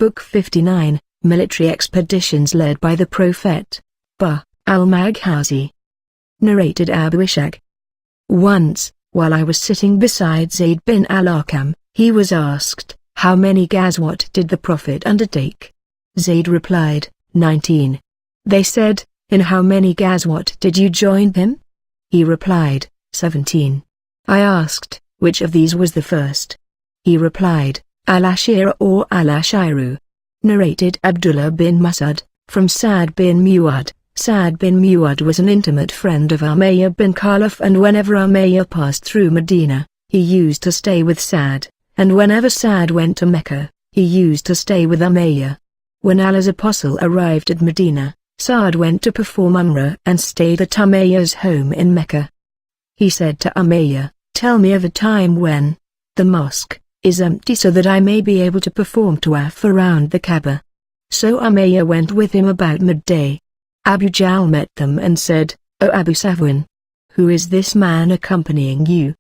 Book 59, Military Expeditions Led by the Prophet. Prophet Al Maghaazi. Narrated Abu Ishaq. Once, while I was sitting beside Zayd bin al-Arqam, he was asked, how many ghazwat did the Prophet undertake? Zayd replied, 19. They said, in how many ghazwat did you join him? He replied, 17. I asked, which of these was the first? He replied, Al-Ashira or Al-Ashiru. Narrated Abdullah bin Mas'ud, from Sa'd bin Mu'adh. Sa'd bin Mu'adh was an intimate friend of Umayyah bin Khalaf, and whenever Umayyah passed through Medina, he used to stay with Sa'd, and whenever Sa'd went to Mecca, he used to stay with Umayyah. When Allah's apostle arrived at Medina, Sa'd went to perform Umrah and stayed at Umayyah's home in Mecca. He said to Umayyah, tell me of a time when the mosque is empty so that I may be able to perform tawaf around the Kaaba. So Umayyah went with him about midday. Abu Jahl met them and said, O Abu Safwan, who is this man accompanying you?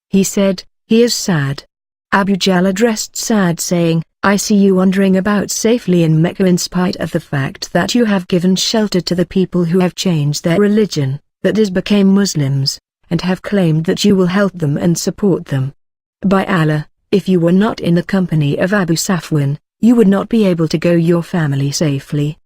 He said, he is Sa'd. Abu Jahl addressed Sa'd saying, I see you wandering about safely in Mecca in spite of the fact that you have given shelter to the people who have changed their religion, that is became Muslims, and have claimed that you will help them and support them. By Allah, if you were not in the company of Abu Safwan, you would not be able to go your family safely.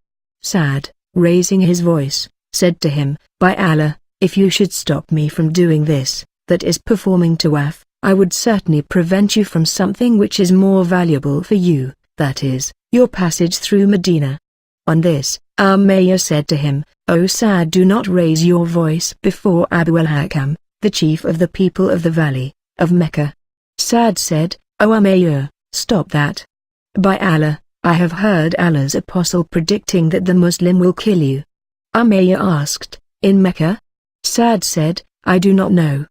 Sa'd, raising his voice, said to him, by Allah, if you should stop me from doing this, that is performing tawaf, I would certainly prevent you from something which is more valuable for you, that is, your passage through Medina. On this, Umayyah said to him, O Sa'd, do not raise your voice before Abu al-Hakam, the chief of the people of the valley of Mecca. Sa'd said, O Umayyah, stop that. By Allah, I have heard Allah's apostle predicting that the Muslim will kill you. Umayyah asked, in Mecca? Sa'd said, I do not know.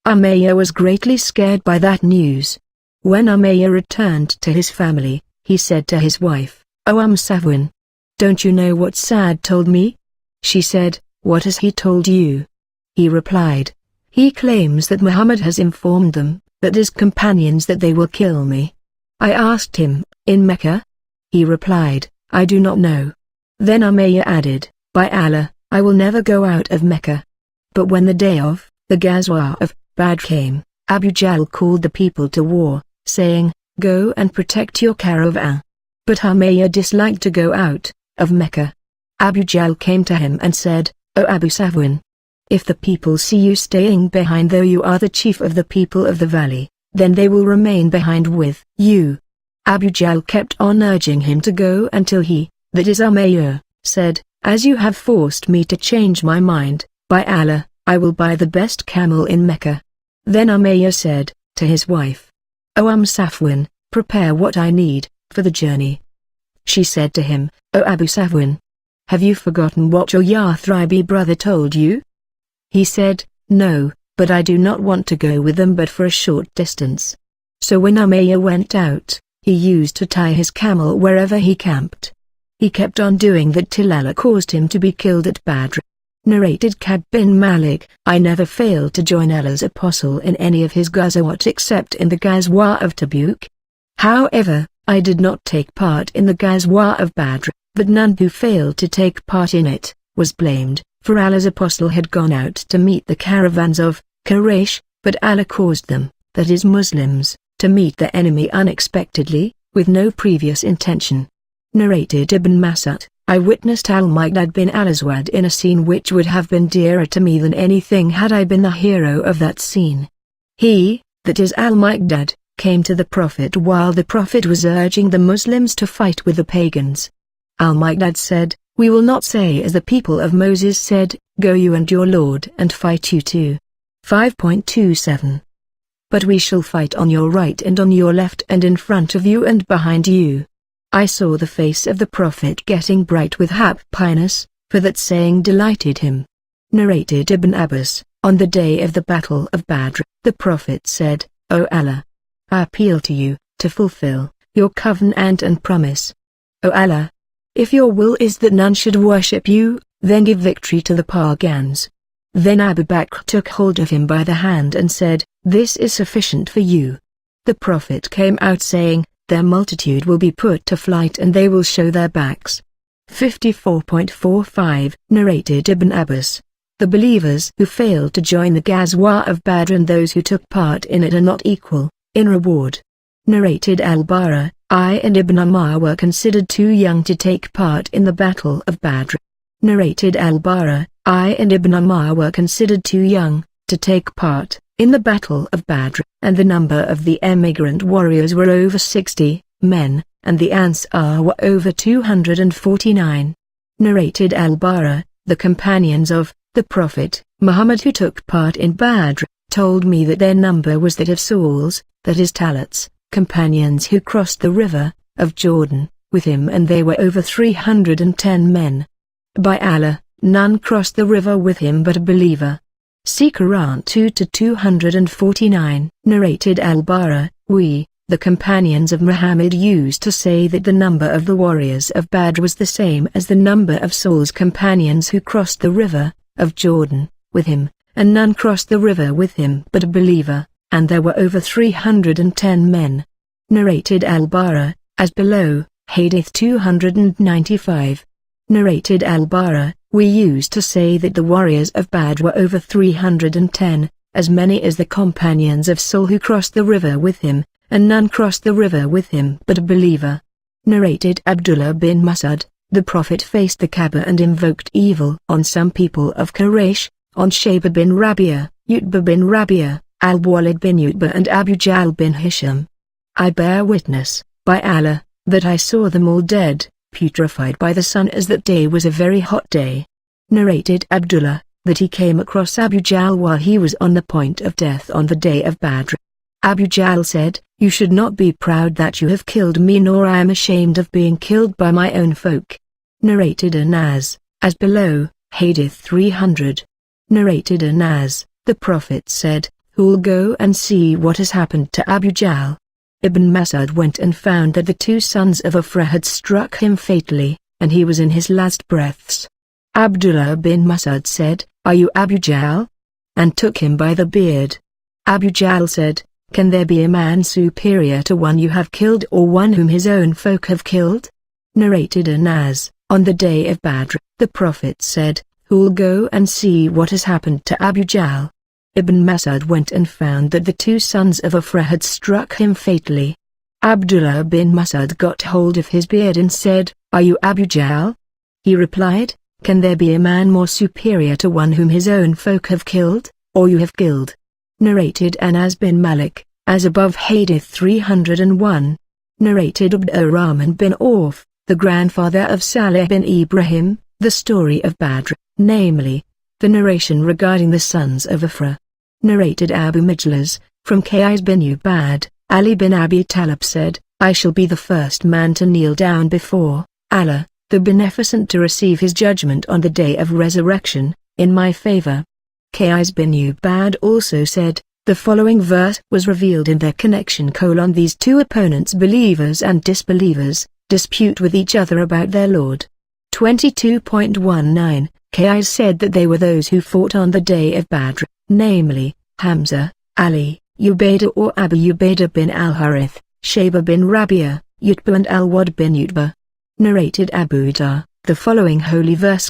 Umayyah was greatly scared by that news. When Umayyah returned to his family, he said to his wife, O Safwan, don't you know what Sa'd told me? She said, what has he told you? He replied, he claims that Muhammad has informed them, that his companions, that they will kill me. I asked him, in Mecca? He replied, I do not know. Then Umayyah added, by Allah, I will never go out of Mecca. But when the day of the Ghazwa of Badr came, Abu Jahl called the people to war, saying, go and protect your caravan. But Umayyah disliked to go out of Mecca. Abu Jahl came to him and said, O Abu Safwan, if the people see you staying behind though you are the chief of the people of the valley, then they will remain behind with you. Abu Jahl kept on urging him to go until he, that is Umayyah, said, as you have forced me to change my mind, by Allah, I will buy the best camel in Mecca. Then Umayyah said, to his wife, O Safwan, prepare what I need for the journey. She said to him, O Abu Safwan, have you forgotten what your Yathribi brother told you? He said, no, but I do not want to go with them but for a short distance. So when Umayyah went out, he used to tie his camel wherever he camped. He kept on doing that till Allah caused him to be killed at Badr. Narrated Ka'b bin Malik, I never failed to join Allah's apostle in any of his ghazawat except in the Ghazwa of Tabuk. However, I did not take part in the Ghazwa of Badr, but none who failed to take part in it was blamed, for Allah's apostle had gone out to meet the caravans of Quraysh, but Allah caused them, that is Muslims, to meet the enemy unexpectedly, with no previous intention. Narrated Ibn Mas'ud, I witnessed Al-Miqdad bin al-Aswad in a scene which would have been dearer to me than anything had I been the hero of that scene. He, that is Al-Miqdad, came to the Prophet while the Prophet was urging the Muslims to fight with the pagans. Al-Miqdad said, we will not say as the people of Moses said, go you and your Lord and fight you too. 5.27. But we shall fight on your right and on your left and in front of you and behind you. I saw the face of the Prophet getting bright with happiness, for that saying delighted him. Narrated Ibn Abbas, on the day of the Battle of Badr, the Prophet said, O Allah, I appeal to you, to fulfill your covenant and promise. O Allah, if your will is that none should worship you, then give victory to the pagans. Then Abu Bakr took hold of him by the hand and said, this is sufficient for you. The Prophet came out saying, their multitude will be put to flight and they will show their backs. 54.45 Narrated Ibn Abbas. The believers who failed to join the Ghazwa of Badr and those who took part in it are not equal in reward. Narrated Al-Bara. I and Ibn Ammar were considered too young to take part in the Battle of Badr. Narrated Al-Bara. I and Ibn Ammar were considered too young to take part in the Battle of Badr, and the number of the emigrant warriors were over 60 men, and the Ansar were over 249. Narrated Al-Bara. The companions of the Prophet Muhammad who took part in Badr told me that their number was that of Saul's, that is Talat's, companions who crossed the river of Jordan with him, and they were over 310 men. By Allah, none crossed the river with him but a believer. See Quran 2-249. Narrated Al-Bara. We, the companions of Muhammad, used to say that the number of the warriors of Badr was the same as the number of Saul's companions who crossed the river of Jordan with him, and none crossed the river with him but a believer, and there were over 310 men. Narrated Al-Bara. As below, Hadith 295. Narrated Al-Bara. We used to say that the warriors of Badr were over 310, as many as the companions of Saul who crossed the river with him, and none crossed the river with him but a believer. Narrated Abdullah bin Mas'ud. The Prophet faced the Kaaba and invoked evil on some people of Quraysh, on Shayba bin Rabi'a, Utbah bin Rabi'a, Al-Walid bin Utbah and Abu Jahl bin Hisham. I bear witness, by Allah, that I saw them all dead, putrefied by the sun, as that day was a very hot day. Narrated Abdullah, that he came across Abu Jahl while he was on the point of death on the day of Badr. Abu Jahl said, "You should not be proud that you have killed me, nor I am ashamed of being killed by my own folk." Narrated Anas, as below, Hadith 300. Narrated Anas, the Prophet said, "Who'll go and see what has happened to Abu Jahl?" Ibn Mas'ud went and found that the two sons of Afra had struck him fatally, and he was in his last breaths. Abdullah bin Mas'ud said, "Are you Abu Jahl?" and took him by the beard. Abu Jahl said, "Can there be a man superior to one you have killed, or one whom his own folk have killed?" Narrated Anas, on the day of Badr, the Prophet said, "Who'll go and see what has happened to Abu Jahl?" Ibn Mas'ud went and found that the two sons of Afra had struck him fatally. Abdullah bin Mas'ud got hold of his beard and said, "Are you Abu Jahl?" He replied, "Can there be a man more superior to one whom his own folk have killed, or you have killed?" Narrated Anas bin Malik, as above, Hadith 301. Narrated Abd-ar-Rahman bin Auf, the grandfather of Salih bin Ibrahim, the story of Badr, namely, the narration regarding the sons of Afra. Narrated Abu Mijlas, from Qais bin Ubad, Ali bin Abi Talib said, "I shall be the first man to kneel down before Allah, the Beneficent, to receive his judgment on the day of resurrection, in my favor." Qais bin Ubad also said, the following verse was revealed in their connection: "These two opponents, believers and disbelievers, dispute with each other about their Lord." 22.19 Qais said that they were those who fought on the day of Badr, namely, Hamza, Ali, Ubaidah or Abu Ubaidah bin al-Harith, Shayba bin Rabi'a, Utbah and al-Wad bin Utbah. Narrated Abu Dar, the following holy verse: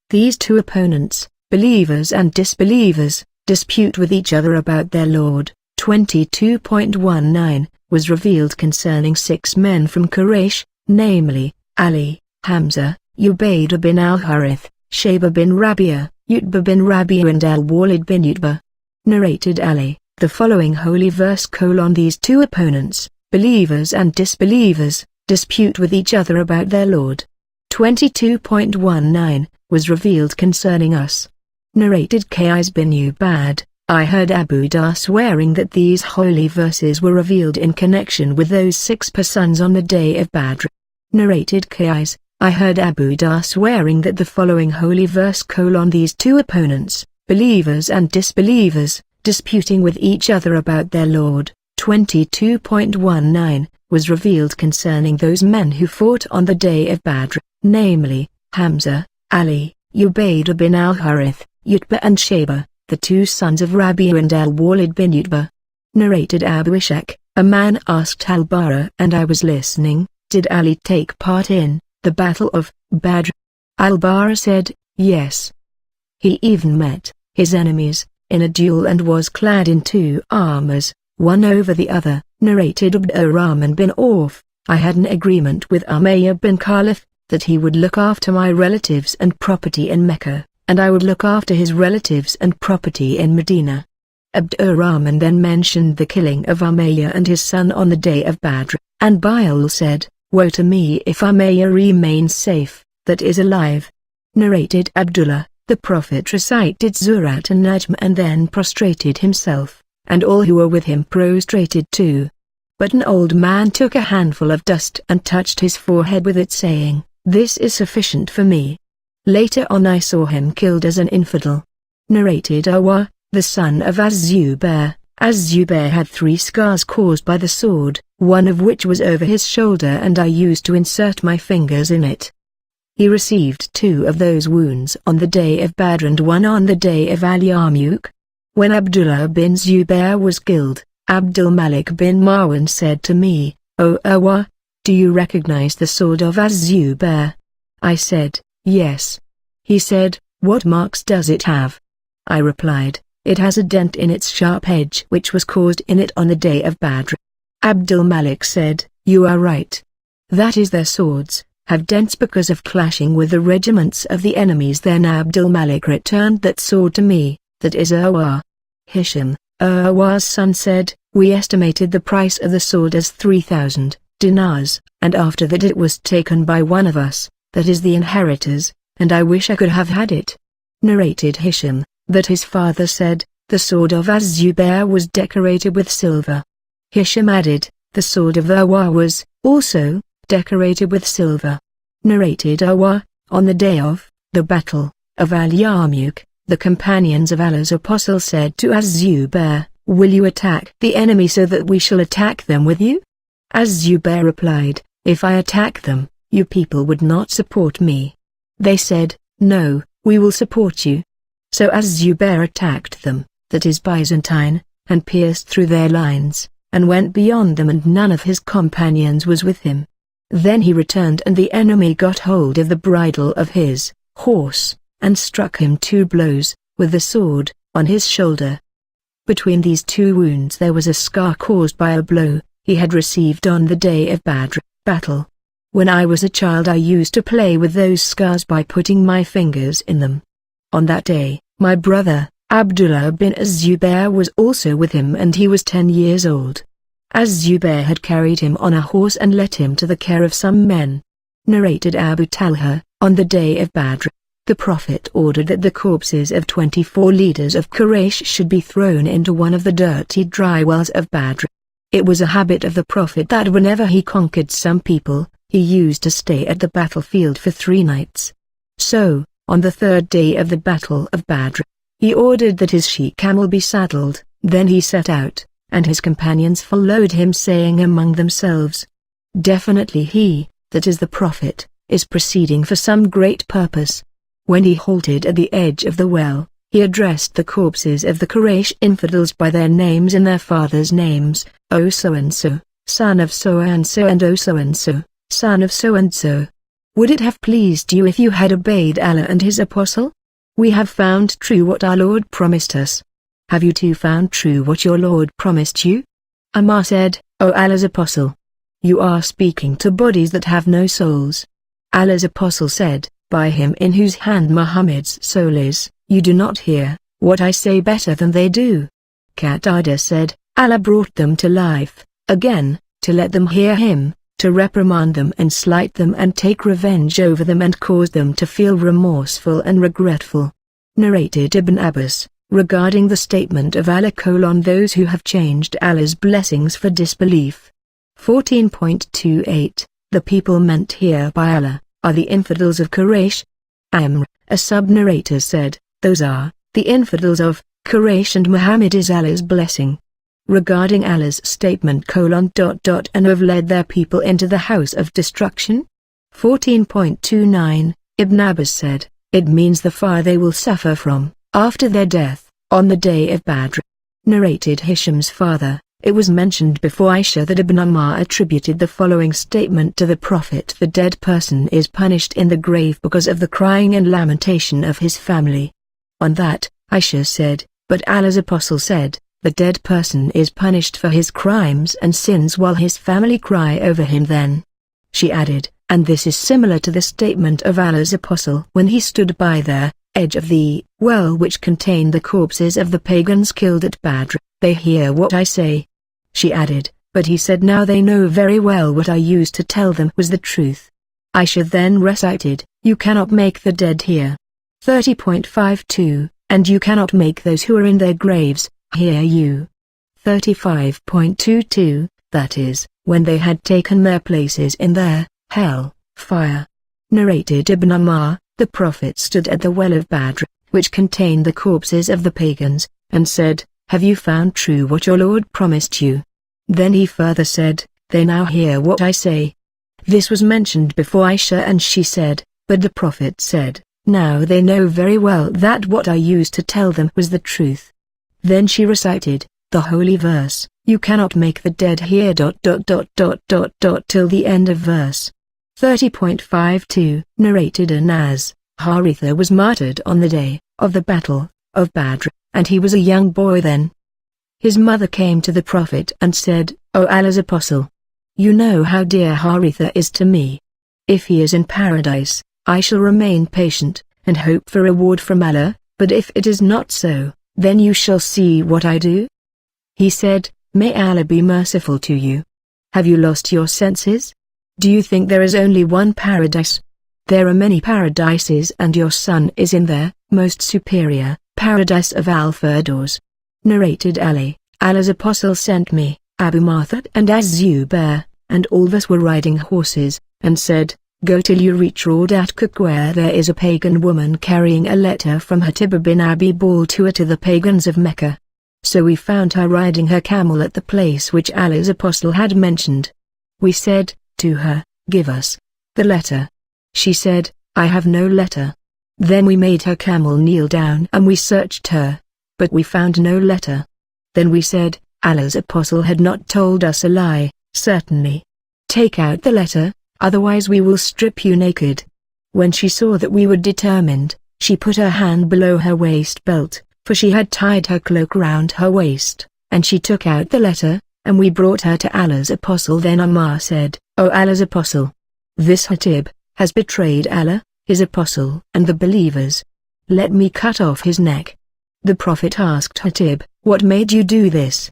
"These two opponents, believers and disbelievers, dispute with each other about their Lord." 22.19 was revealed concerning 6 men from Quraysh, namely, Ali, Hamza, Ubaidah bin al-Harith, Shayba bin Rabi'a, Utbah bin Rabi'a and al-Walid bin Utbah. Narrated Ali, the following holy verse: "These two opponents, believers and disbelievers, dispute with each other about their Lord." 22.19 was revealed concerning us. Narrated Qais bin Ubad, I heard Abu Dar swearing that these holy verses were revealed in connection with those 6 persons on the day of Badr. Narrated Qais, I heard Abu Dar swearing that the following holy verse: "These two opponents, believers and disbelievers, disputing with each other about their Lord." 22.19 was revealed concerning those men who fought on the day of Badr, namely, Hamza, Ali, Ubaidah bin al-Harith, Utbah and Shayba, the two sons of Rabi'a and al-Walid bin Utbah. Narrated Abu Ishaq, A man asked Al-Bara, and I was listening, did Ali take part in the Battle of Badr? Al-Bara said, yes. He even met his enemies in a duel and was clad in two armors, one over the other. Narrated Abdurrahman bin Auf, I had an agreement with Umayyah bin Khalaf, that he would look after my relatives and property in Mecca, and I would look after his relatives and property in Medina. Abdurrahman then mentioned the killing of Umayyah and his son on the day of Badr, and Bilal said, woe to me if Umayyah remains safe, that is alive. Narrated Abdullah, the Prophet recited Surat an-Najm and then prostrated himself, and all who were with him prostrated too. But an old man took a handful of dust and touched his forehead with it, saying, this is sufficient for me. Later on I saw him killed as an infidel. Narrated Urwa, the son of Az-Zubair. Az-Zubair had 3 scars caused by the sword, one of which was over his shoulder and I used to insert my fingers in it. He received 2 of those wounds on the day of Badr and 1 on the day of Al-Yarmouk. When Abdullah bin Zubair was killed, Abdul Malik bin Marwan said to me, O Urwa, do you recognize the sword of Az-Zubair? I said, yes. He said, what marks does it have? I replied, it has a dent in its sharp edge which was caused in it on the day of Badr. Abdul Malik said, you are right. That is, their swords have dents because of clashing with the regiments of the enemies. Then Abdul Malik returned that sword to me, that is Urwa. Hisham, Urwa's son, said, we estimated the price of the sword as 3,000 dinars, and after that it was taken by one of us, that is the inheritors, and I wish I could have had it. Narrated Hisham, that his father said, the sword of Az-Zubair was decorated with silver. Hisham added, the sword of Urwa was, also, decorated with silver. Narrated Urwa, on the day of the Battle of Al-Yarmouk, the companions of Allah's Apostle said to Az-Zubair, will you attack the enemy so that we shall attack them with you? Az-Zubair replied, if I attack them, you people would not support me. They said, no, we will support you. So Az-Zubair attacked them, that is Byzantine, and pierced through their lines, and went beyond them, and none of his companions was with him. Then he returned and the enemy got hold of the bridle of his horse, and struck him 2 blows, with the sword, on his shoulder. Between these 2 wounds there was a scar caused by a blow he had received on the day of Badr battle. When I was a child I used to play with those scars by putting my fingers in them. On that day, my brother, Abdullah bin Az-Zubair, was also with him and he was 10 years old. Az-Zubair had carried him on a horse and led him to the care of some men. Narrated Abu Talha, on the day of Badr, the Prophet ordered that the corpses of 24 leaders of Quraysh should be thrown into one of the dirty dry wells of Badr. It was a habit of the Prophet that whenever he conquered some people, he used to stay at the battlefield for 3 nights. So, on the 3rd day of the Battle of Badr, he ordered that his she-camel be saddled. Then he set out, and his companions followed him, saying among themselves, definitely he, that is the Prophet, is proceeding for some great purpose. When he halted at the edge of the well, he addressed the corpses of the Quraysh infidels by their names and their fathers' names, O so-and-so, son of so-and-so, and O so-and-so, son of so-and-so. Would it have pleased you if you had obeyed Allah and His Apostle? We have found true what our Lord promised us. Have you too found true what your Lord promised you? Ammar said, O Allah's Apostle, you are speaking to bodies that have no souls. Allah's Apostle said, by him in whose hand Muhammad's soul is, you do not hear what I say better than they do. Qatada said, Allah brought them to life, again, to let them hear him, to reprimand them and slight them and take revenge over them and cause them to feel remorseful and regretful. Narrated Ibn Abbas, regarding the statement of Allah: those who have changed Allah's blessings for disbelief. 14.28 The people meant here by Allah are the infidels of Quraysh. Amr, a sub-narrator, said, those are the infidels of Quraysh and Muhammad is Allah's blessing. Regarding Allah's statement: and have led their people into the house of destruction. 14.29 Ibn Abbas said, it means the fire they will suffer from, after their death, on the day of Badr. Narrated Hisham's father, It was mentioned before Aisha that Ibn Umar attributed the following statement to the Prophet: the dead person is punished in the grave because of the crying and lamentation of his family. On that, Aisha said, but Allah's Apostle said, the dead person is punished for his crimes and sins while his family cry over him then. She added, and this is similar to the statement of Allah's Apostle when he stood by the edge of the well which contained the corpses of the pagans killed at Badr, they hear what I say. She added, but he said now they know very well what I used to tell them was the truth. Aisha then recited, you cannot make the dead hear. 30.52, and you cannot make those who are in their graves hear you. 35.22, that is, when they had taken their places in their hell fire. Narrated Ibn Umar, the Prophet stood at the well of Badr, which contained the corpses of the pagans, and said, have you found true what your Lord promised you? Then he further said, they now hear what I say. This was mentioned before Aisha and she said, but the Prophet said, now they know very well that what I used to tell them was the truth. Then she recited, the holy verse, you cannot make the dead hear ... till the end of verse. 30.52, narrated an-Nadir, Haritha was martyred on the day of the Battle of Badr, and he was a young boy then. His mother came to the Prophet and said, O Allah's Apostle, you know how dear Haritha is to me. If he is in paradise, I shall remain patient, and hope for reward from Allah, but if it is not so, then you shall see what I do. He said, may Allah be merciful to you. Have you lost your senses? Do you think there is only one paradise? There are many paradises and your son is in their most superior paradise of Al-Firdaus. Narrated Ali, Allah's Apostle sent me, Abu Marthad and Az-Zubair, and all of us were riding horses, and said, go till you reach Road at Cook where there is a pagan woman carrying a letter from Hatib bin Abi Baltua to the pagans of Mecca. So we found her riding her camel at the place which Allah's Apostle had mentioned. We said to her, give us the letter. She said, I have no letter. Then we made her camel kneel down and we searched her, but we found no letter. Then we said, Allah's Apostle had not told us a lie, certainly. Take out the letter, otherwise we will strip you naked. When she saw that we were determined, she put her hand below her waist belt, for she had tied her cloak round her waist, and she took out the letter, and we brought her to Allah's Apostle. Then Umar said, O Allah's Apostle, this Hatib has betrayed Allah, his Apostle and the believers. Let me cut off his neck. The Prophet asked Hatib, what made you do this?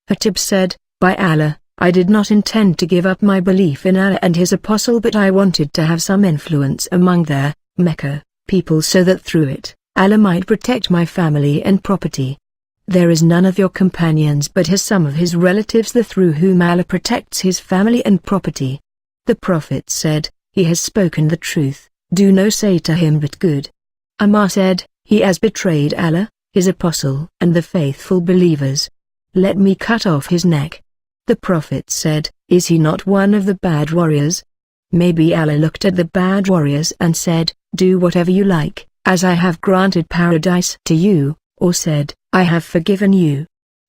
Hatib said, by Allah, I did not intend to give up my belief in Allah and his Apostle, but I wanted to have some influence among their Mecca people so that through it, Allah might protect my family and property. There is none of your companions but has some of his relatives through whom Allah protects his family and property. The Prophet said, he has spoken the truth, do no say to him but good. Umar said, he has betrayed Allah, his Apostle and the faithful believers. Let me cut off his neck. The Prophet said, is he not one of the bad warriors? Maybe Allah looked at the bad warriors and said, do whatever you like, as I have granted paradise to you, or said, I have forgiven you.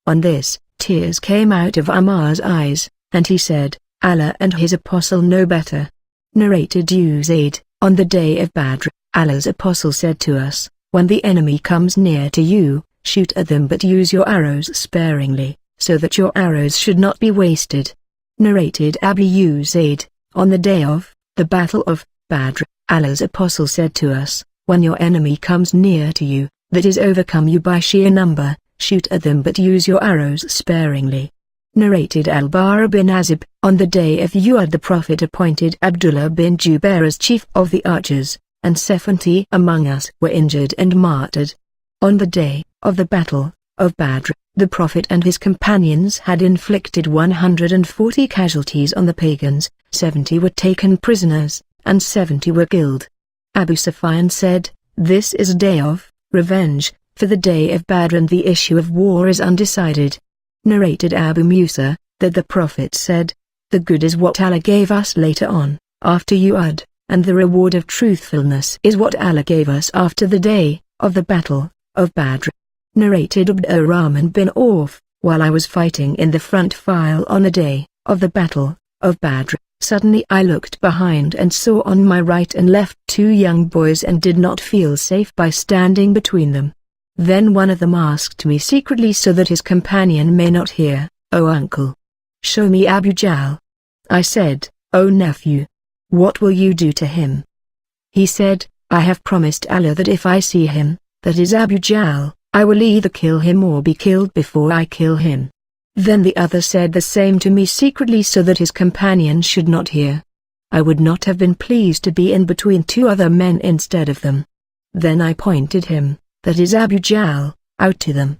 On this, tears came out of Umar's eyes, and he said, Allah and his Apostle know better. Narrated Uzayd, on the day of Badr, Allah's Apostle said to us, when the enemy comes near to you, shoot at them but use your arrows sparingly, so that your arrows should not be wasted. Narrated Abu Uzayd, on the day of the Battle of Badr, Allah's Apostle said to us, when your enemy comes near to you, that is overcome you by sheer number, shoot at them but use your arrows sparingly. Narrated Al-Bara bin Azib, on the day of Uhud the Prophet appointed Abdullah bin Jubair as chief of the archers, and 70 among us were injured and martyred. On the day of the Battle of Badr, the Prophet and his companions had inflicted 140 casualties on the pagans, 70 were taken prisoners, and 70 were killed. Abu Sufyan said, this is a day of revenge, for the day of Badr and the issue of war is undecided. Narrated Abu Musa, that the Prophet said, the good is what Allah gave us later on, after Uhud, and the reward of truthfulness is what Allah gave us after the day of the Battle of Badr. Narrated Abd Rahman bin Auf, while I was fighting in the front file on the day of the Battle of Badr, suddenly I looked behind and saw on my right and left 2 young boys and did not feel safe by standing between them. Then one of them asked me secretly so that his companion may not hear, "Oh uncle, show me Abu Jahl." I said, "Oh nephew, what will you do to him?" He said, "I have promised Allah that if I see him, that is Abu Jahl, I will either kill him or be killed before I kill him." Then the other said the same to me secretly so that his companion should not hear. I would not have been pleased to be in between 2 other men instead of them. Then I pointed him, that is Abu Jahl, out to them.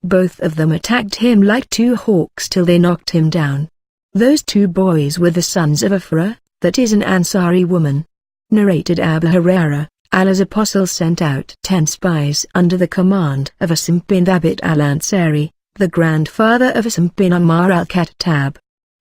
Both of them attacked him like 2 hawks till they knocked him down. Those 2 boys were the sons of Afra, that is an Ansari woman. Narrated Abu Hurairah, Allah's apostle sent out 10 spies under the command of Asim bin Thabit al-Ansari, the grandfather of Asim bin Ammar al-Khattab.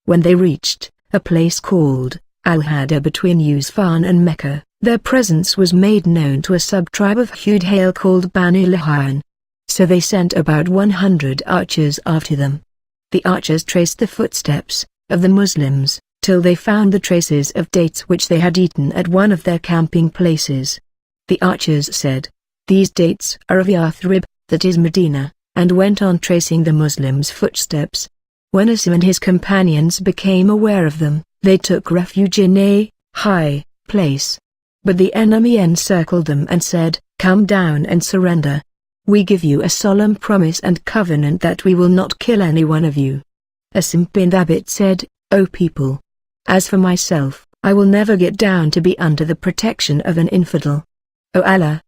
When they reached a place called Al-Hada between Usfan and Mecca, their presence was made known to a sub-tribe of Hudayl called Bani Lihan. So they sent about 100 archers after them. The archers traced the footsteps of the Muslims till they found the traces of dates which they had eaten at one of their camping places. The archers said, "These dates are of Yathrib, that is Medina," and went on tracing the Muslims' footsteps. When Asim and his companions became aware of them, they took refuge in a high place. But the enemy encircled them and said, "Come down and surrender. We give you a solemn promise and covenant that we will not kill any one of you." Asim bin Thabit said, "O people, as for myself, I will never get down to be under the protection of an infidel. O Allah,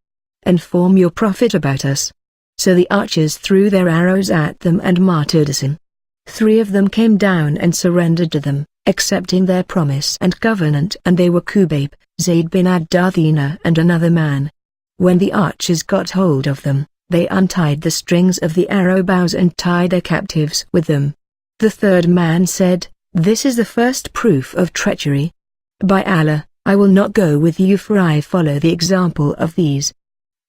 inform your Prophet about us." So the archers threw their arrows at them and martyred Asim. 3 of them came down and surrendered to them, accepting their promise and covenant, and they were Kubayb, Zayd bin Ad-Dathina and another man. When the archers got hold of them, they untied the strings of the arrow bows and tied their captives with them. The 3rd man said, "This is the first proof of treachery. By Allah, I will not go with you, for I follow the example of these."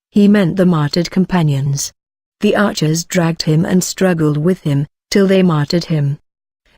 He meant the martyred companions. The archers dragged him and struggled with him, till they martyred him.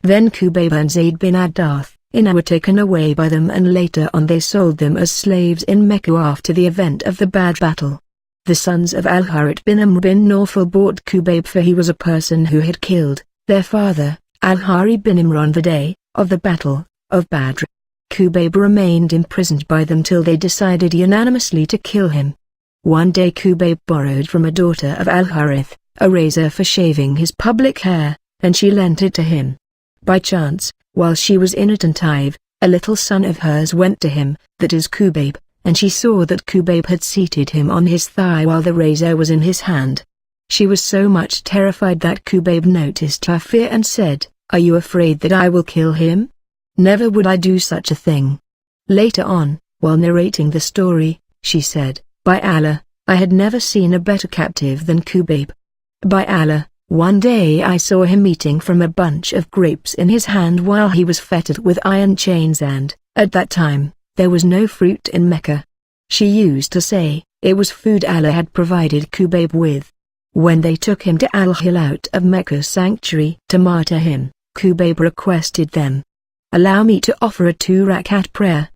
Then Kubayb and Zayd bin Ad-Dathina were taken away by them, and later on they sold them as slaves in Mecca after the event of the Badr battle. The sons of Al-Harith bin Amr bin Nawfal bought Kubayb, for he was a person who had killed their father, Al-Harith bin Imr, on the day of the Battle of Badr. Kubayb remained imprisoned by them till they decided unanimously to kill him. One day Kubayb borrowed from a daughter of Al-Harith a razor for shaving his public hair, and she lent it to him. By chance, while she was inattentive, a little son of hers went to him, that is Kubayb, and she saw that Kubayb had seated him on his thigh while the razor was in his hand. She was so much terrified that Kubayb noticed her fear and said, "Are you afraid that I will kill him? Never would I do such a thing." Later on, while narrating the story, she said, "By Allah, I had never seen a better captive than Kubayb. By Allah, one day I saw him eating from a bunch of grapes in his hand while he was fettered with iron chains, and, at that time, there was no fruit in Mecca." She used to say, it was food Allah had provided Kubayb with. When they took him to Al-Hil out of Mecca's sanctuary to martyr him, Kubayb requested them, "Allow me to offer a 2-rakat prayer."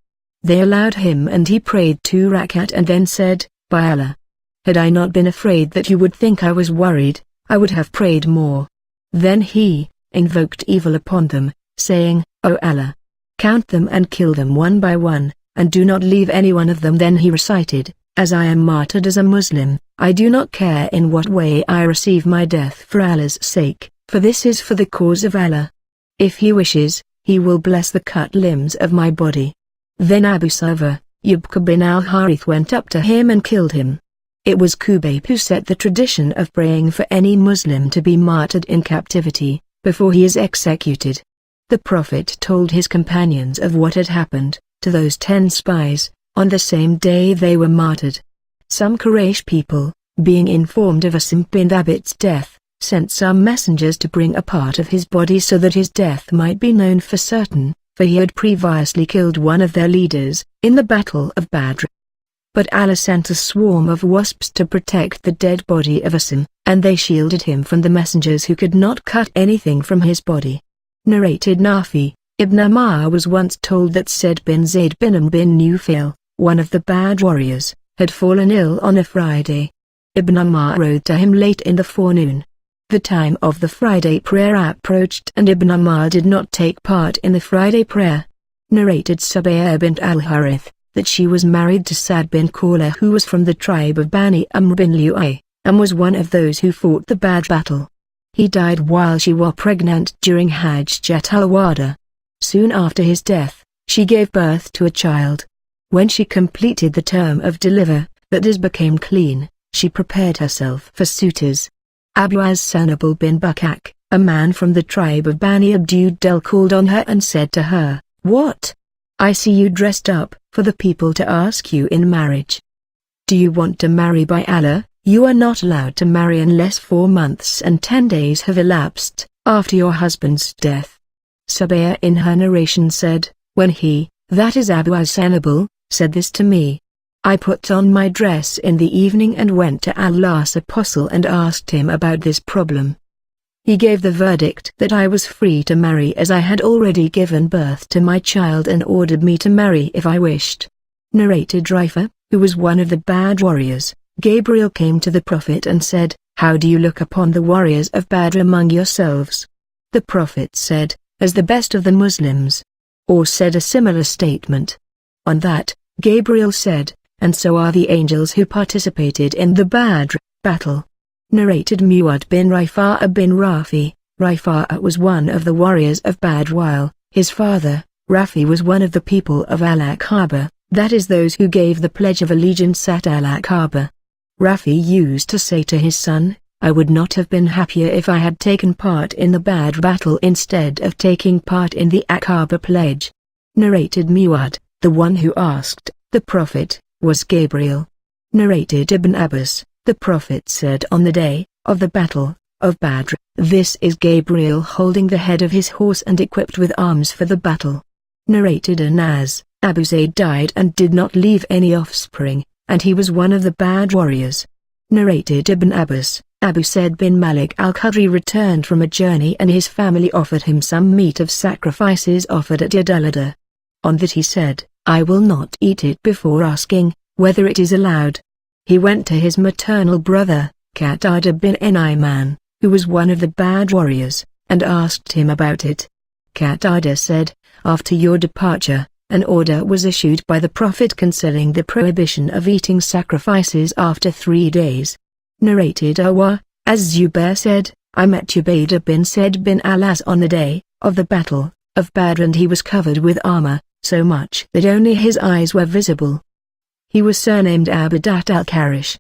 They allowed him, and he prayed 2 rakat and then said, "By Allah, had I not been afraid that you would think I was worried, I would have prayed more." Then he invoked evil upon them, saying, "O Allah, count them and kill them one by one, and do not leave any one of them." Then he recited, "As I am martyred as a Muslim, I do not care in what way I receive my death for Allah's sake, for this is for the cause of Allah. If He wishes, He will bless the cut limbs of my body." Then Abu Sa'va, Yubka bin al-Harith, went up to him and killed him. It was Kubayb who set the tradition of praying for any Muslim to be martyred in captivity, before he is executed. The Prophet told his companions of what had happened to those 10 spies, on the same day they were martyred. Some Quraysh people, being informed of Asim bin Thabit's death, sent some messengers to bring a part of his body so that his death might be known for certain, for he had previously killed one of their leaders, in the Battle of Badr. But Allah sent a swarm of wasps to protect the dead body of Isma, and they shielded him from the messengers who could not cut anything from his body. Narrated Nafi, Ibn Ammar was once told that Said bin Zayd bin Amr bin Nufail, one of the bad warriors, had fallen ill on a Friday. Ibn Ammar rode to him late in the forenoon. The time of the Friday prayer approached and Ibn Ammar did not take part in the Friday prayer. Narrated Subayya bint al-Harith, that she was married to Sa'd bin Khawla, who was from the tribe of Bani Amr bin Lu'ay, and was one of those who fought the Badr battle. He died while she was pregnant during Hajjat al-Wada. Soon after his death, she gave birth to a child. When she completed the term of deliver, that is became clean, she prepared herself for suitors. Abu as-Sanabal bin Bakak, a man from the tribe of Bani Abdul called on her and said to her, "What? I see you dressed up for the people to ask you in marriage. Do you want to marry? By Allah, you are not allowed to marry unless 4 months and 10 days have elapsed after your husband's death." Subayya in her narration said, "When he, that is Abu as-Sanabal, said this to me, I put on my dress in the evening and went to Allah's apostle and asked him about this problem. He gave the verdict that I was free to marry as I had already given birth to my child and ordered me to marry if I wished." Narrated Rifa, who was one of the bad warriors, Gabriel came to the Prophet and said, "How do you look upon the warriors of Badr among yourselves?" The Prophet said, "As the best of the Muslims," or said a similar statement. On that, Gabriel said, "And so are the angels who participated in the Badr battle." Narrated Muad bin Rifa'a bin Rafi, Rifa'a was one of the warriors of Badr while his father, Rafi, was one of the people of Al-Aqaba, that is those who gave the pledge of allegiance at Al-Aqaba. Rafi used to say to his son, "I would not have been happier if I had taken part in the Badr battle instead of taking part in the Aqaba pledge." Narrated Muad, the one who asked the Prophet, was Gabriel. Narrated Ibn Abbas, the Prophet said on the day of the Battle of Badr, "This is Gabriel holding the head of his horse and equipped with arms for the battle." Narrated Anas, Abu Zayd died and did not leave any offspring, and he was one of the bad warriors. Narrated Ibn Abbas, Abu Said bin Malik al-Qadri returned from a journey and his family offered him some meat of sacrifices offered at Yadalada. On that he said, "I will not eat it before asking whether it is allowed." He went to his maternal brother, Qatada bin Nu'ayman, who was one of the bad warriors, and asked him about it. Qatada said, "After your departure, an order was issued by the Prophet concerning the prohibition of eating sacrifices after 3 days." Narrated Awa, as Zubair said, "I met Ubaidah bin Said bin Al-As on the day of the Battle of Badr and he was covered with armor, so much that only his eyes were visible. He was surnamed Abadat al-Karish.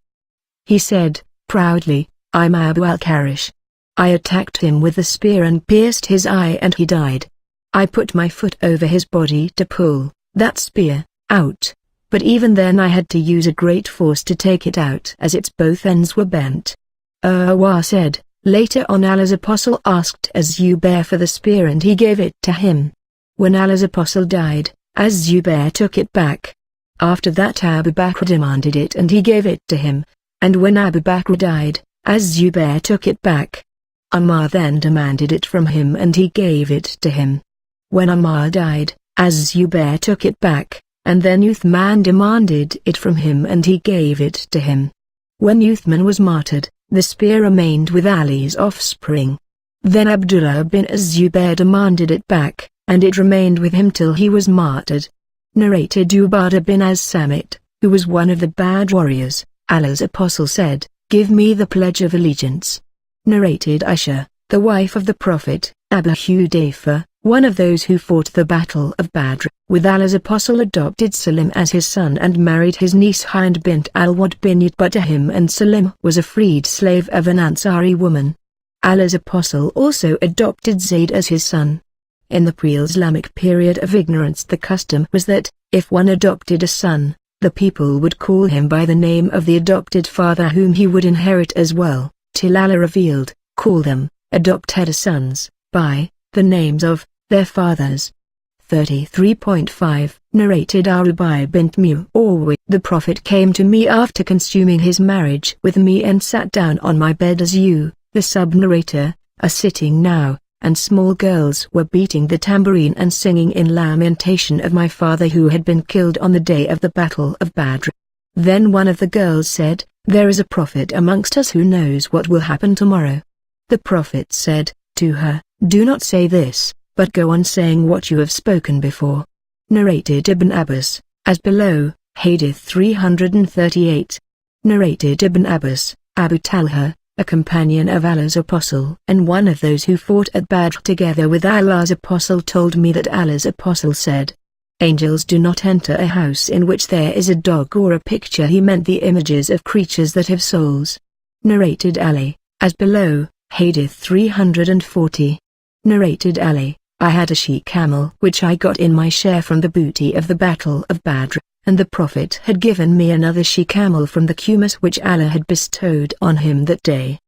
He said, proudly, 'I'm Abu al-Karish. I attacked him with the spear and pierced his eye and he died. I put my foot over his body to pull that spear out, but even then I had to use a great force to take it out as its both ends were bent.'" Awa said, "Later on Allah's apostle asked Az-Zubair for the spear and he gave it to him. When Allah's apostle died, Az-Zubair took it back. After that Abu Bakr demanded it and he gave it to him, and when Abu Bakr died, Az-Zubair took it back. Ammar then demanded it from him and he gave it to him. When Ammar died, Az-Zubair took it back, and then Uthman demanded it from him and he gave it to him. When Uthman was martyred, the spear remained with Ali's offspring. Then Abdullah bin Az-Zubair demanded it back, and it remained with him till he was martyred." Narrated Ubadah bin Az-Samit, who was one of the bad warriors, Allah's apostle said, "Give me the pledge of allegiance." Narrated Aisha, the wife of the Prophet, Abu Hudayfa, one of those who fought the Battle of Badr, with Allah's apostle adopted Salim as his son and married his niece Hind bint al-Wad bin Utbah to him, and Salim was a freed slave of an Ansari woman. Allah's apostle also adopted Zayd as his son. In the pre-Islamic period of ignorance the custom was that, if one adopted a son, the people would call him by the name of the adopted father whom he would inherit as well, till Allah revealed, "Call them, adopted sons, by the names of their fathers." 33.5 Narrated Arubai bint Mu'awiyah. The Prophet came to me after consuming his marriage with me and sat down on my bed as you, the sub-narrator, are sitting now, and small girls were beating the tambourine and singing in lamentation of my father who had been killed on the day of the Battle of Badr. Then one of the girls said, "There is a prophet amongst us who knows what will happen tomorrow." The Prophet said to her, "Do not say this, but go on saying what you have spoken before." Narrated Ibn Abbas, as below, Hadith 338. Narrated Ibn Abbas, Abu Talha, a companion of Allah's Apostle and one of those who fought at Badr together with Allah's Apostle, told me that Allah's Apostle said, "Angels do not enter a house in which there is a dog or a picture." He meant the images of creatures that have souls. Narrated Ali, as below, Hadith 340. Narrated Ali, I had a she-camel which I got in my share from the booty of the Battle of Badr, and the Prophet had given me another she-camel from the kumas which Allah had bestowed on him that day.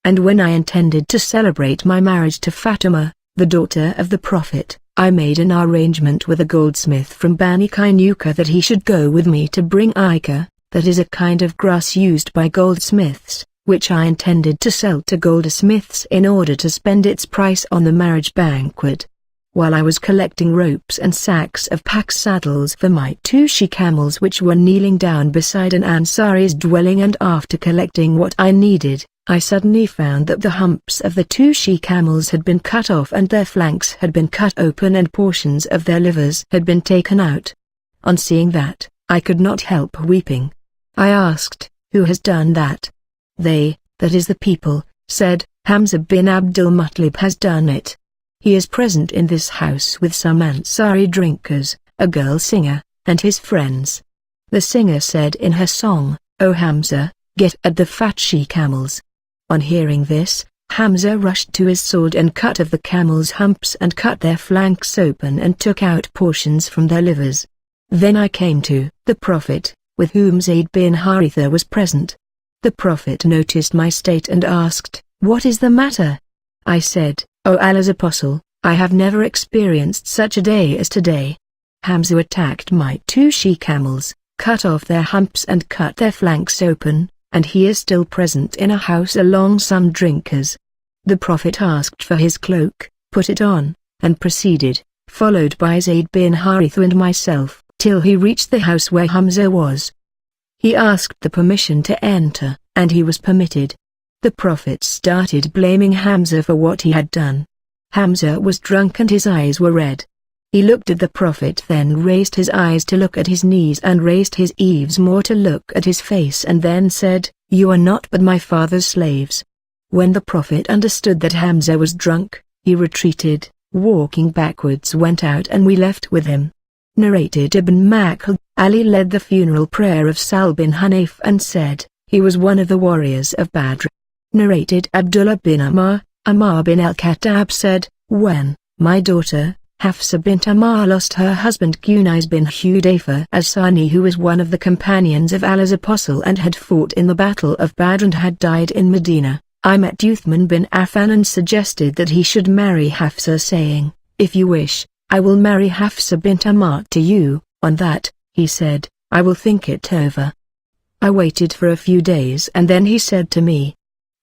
And when I intended to celebrate my marriage to Fatima, the daughter of the Prophet, I made an arrangement with a goldsmith from Bani Kainuka that he should go with me to bring Ika, that is a kind of grass used by goldsmiths, which I intended to sell to goldsmiths in order to spend its price on the marriage banquet. While I was collecting ropes and sacks of pack saddles for my 2 she-camels which were kneeling down beside an Ansari's dwelling, and after collecting what I needed, I suddenly found that the humps of the 2 she-camels had been cut off and their flanks had been cut open and portions of their livers had been taken out. On seeing that, I could not help weeping. I asked, "Who has done that?" They, that is the people, said, "Hamza bin Abdul Muttalib has done it. He is present in this house with some Ansari drinkers, a girl singer, and his friends." The singer said in her song, "O Hamza, get at the fat she-camels." On hearing this, Hamza rushed to his sword and cut off the camels' humps and cut their flanks open and took out portions from their livers. Then I came to the Prophet, with whom Zayd bin Haritha was present. The Prophet noticed my state and asked, "What is the matter?" I said, "O Allah's Apostle, I have never experienced such a day as today. Hamza attacked my 2 she-camels, cut off their humps and cut their flanks open, and he is still present in a house along some drinkers." The Prophet asked for his cloak, put it on, and proceeded, followed by Zayd bin Haritha and myself, till he reached the house where Hamza was. He asked the permission to enter, and he was permitted. The Prophet started blaming Hamza for what he had done. Hamza was drunk and his eyes were red. He looked at the Prophet, then raised his eyes to look at his knees and raised his eaves more to look at his face, and then said, "You are not but my father's slaves." When the Prophet understood that Hamza was drunk, he retreated, walking backwards went out, and we left with him. Narrated Ibn Makhl, Ali led the funeral prayer of Sal bin Hunayf and said, he was one of the warriors of Badr. Narrated Abdullah bin Amr bin al-Khattab said, when my daughter, Hafsa bint Amr, lost her husband Qunais bin Hudayfa as-Sani, who was one of the companions of Allah's Apostle and had fought in the Battle of Badr and had died in Medina, I met Uthman bin Affan and suggested that he should marry Hafsa, saying, "If you wish, I will marry Hafsa bint Amr to you." On that, he said, "I will think it over." I waited for a few days and then he said to me,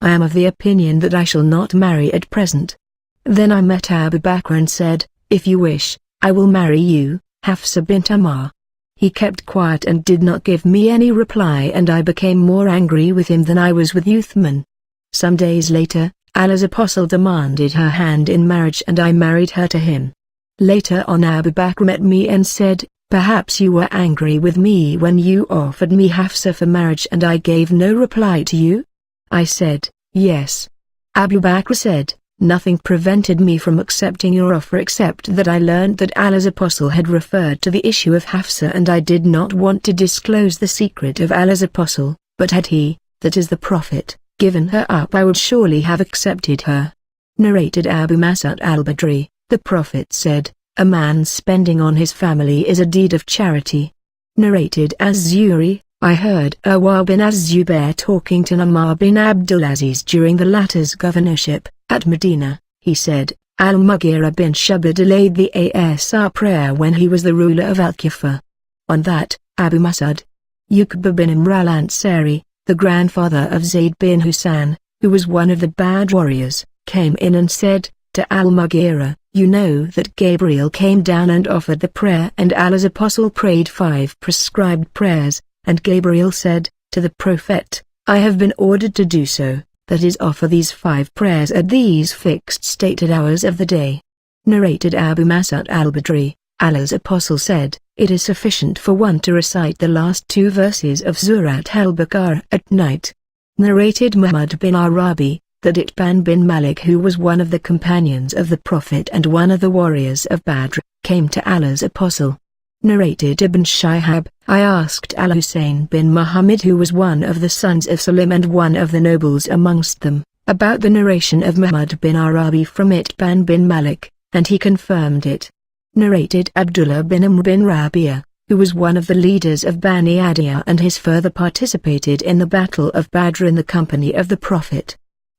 "I am of the opinion that I shall not marry at present." Then I met Abu Bakr and said, "If you wish, I will marry you, Hafsa bint Amr." He kept quiet and did not give me any reply, and I became more angry with him than I was with Uthman. Some days later, Allah's Apostle demanded her hand in marriage and I married her to him. Later on Abu Bakr met me and said, "Perhaps you were angry with me when you offered me Hafsa for marriage and I gave no reply to you?" I said, "Yes." Abu Bakr said, "Nothing prevented me from accepting your offer except that I learned that Allah's Apostle had referred to the issue of Hafsa and I did not want to disclose the secret of Allah's Apostle, but had he, that is the Prophet, given her up I would surely have accepted her." Narrated Abu Mas'ud al-Badri, the Prophet said, "A man spending on his family is a deed of charity." Narrated Az-Zuhri, I heard Urwa bin Az-Zubair talking to Umar bin Abdulaziz during the latter's governorship, at Medina. He said, Al-Mughira bin Shu'bah delayed the Asr prayer when he was the ruler of Al-Kufa. On that, Abu Mas'ud, Uqba bin Amr al-Ansari, the grandfather of Zayd bin Husayn, who was one of the bad warriors, came in and said to Al-Mughira, "You know that Gabriel came down and offered the prayer, and Allah's apostle prayed 5 prescribed prayers, and Gabriel said to the Prophet, I have been ordered to do so, that is offer these 5 prayers at these fixed stated hours of the day." Narrated Abu Mas'ud al-Badri, Allah's apostle said, "It is sufficient for one to recite the last 2 verses of Surat al-Baqarah at night." Narrated Muhammad bin Arabi, that Itban bin Malik, who was one of the companions of the Prophet and one of the warriors of Badr, came to Allah's apostle. Narrated Ibn Shihab, I asked Al-Husayn bin Muhammad, who was one of the sons of Salim and one of the nobles amongst them, about the narration of Muhammad bin Arabi from Itban bin Malik, and he confirmed it. Narrated Abdullah bin Amr bin Rabi'ah, who was one of the leaders of Bani Adiyah, and his father participated in the Battle of Badr in the company of the Prophet.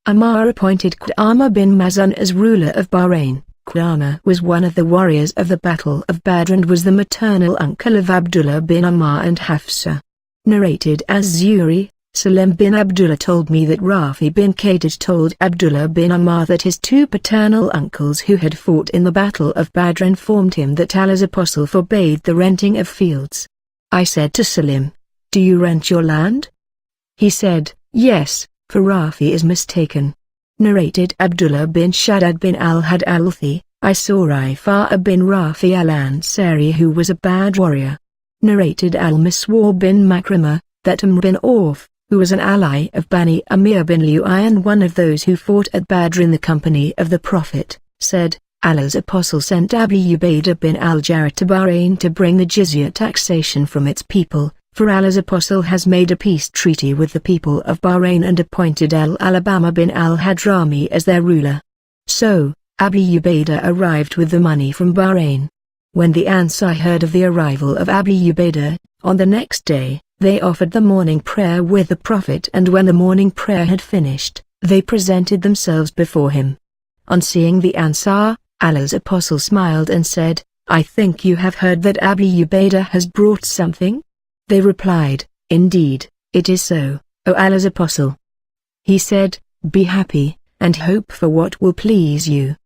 Ammar appointed Qudama bin Mazun as ruler of Bahrain. Qudama was one of the warriors of the Battle of Badr and was the maternal uncle of Abdullah bin Ammar and Hafsa. Narrated Az-Zuhri, Salim bin Abdullah told me that Rafi bin Khadij told Abdullah bin Ammar that his 2 paternal uncles who had fought in the Battle of Badr informed him that Allah's apostle forbade the renting of fields. I said to Salim, "Do you rent your land?" He said, "Yes, for Rafi is mistaken." Narrated Abdullah bin Shaddad bin al-Had al-Thi, I saw Rifa'a bin Rafi al-Ansari, who was a bad warrior. Narrated al-Miswar bin Makramah, that Amr bin Auf, who was an ally of Bani Amir bin Lu'ay and one of those who fought at Badr in the company of the Prophet, said, Allah's apostle sent Abu Ubaidah bin al-Jarrah to Bahrain to bring the jizya taxation from its people, for Allah's apostle has made a peace treaty with the people of Bahrain and appointed al-Alabama bin al-Hadrami as their ruler. So, Abu Ubaidah arrived with the money from Bahrain. When the Ansar heard of the arrival of Abu Ubaidah, on the next day, they offered the morning prayer with the Prophet, and when the morning prayer had finished, they presented themselves before him. On seeing the Ansar, Allah's apostle smiled and said, "I think you have heard that Abu Ubaidah has brought something?" They replied, "Indeed, it is so, O Allah's apostle." He said, "Be happy, and hope for what will please you.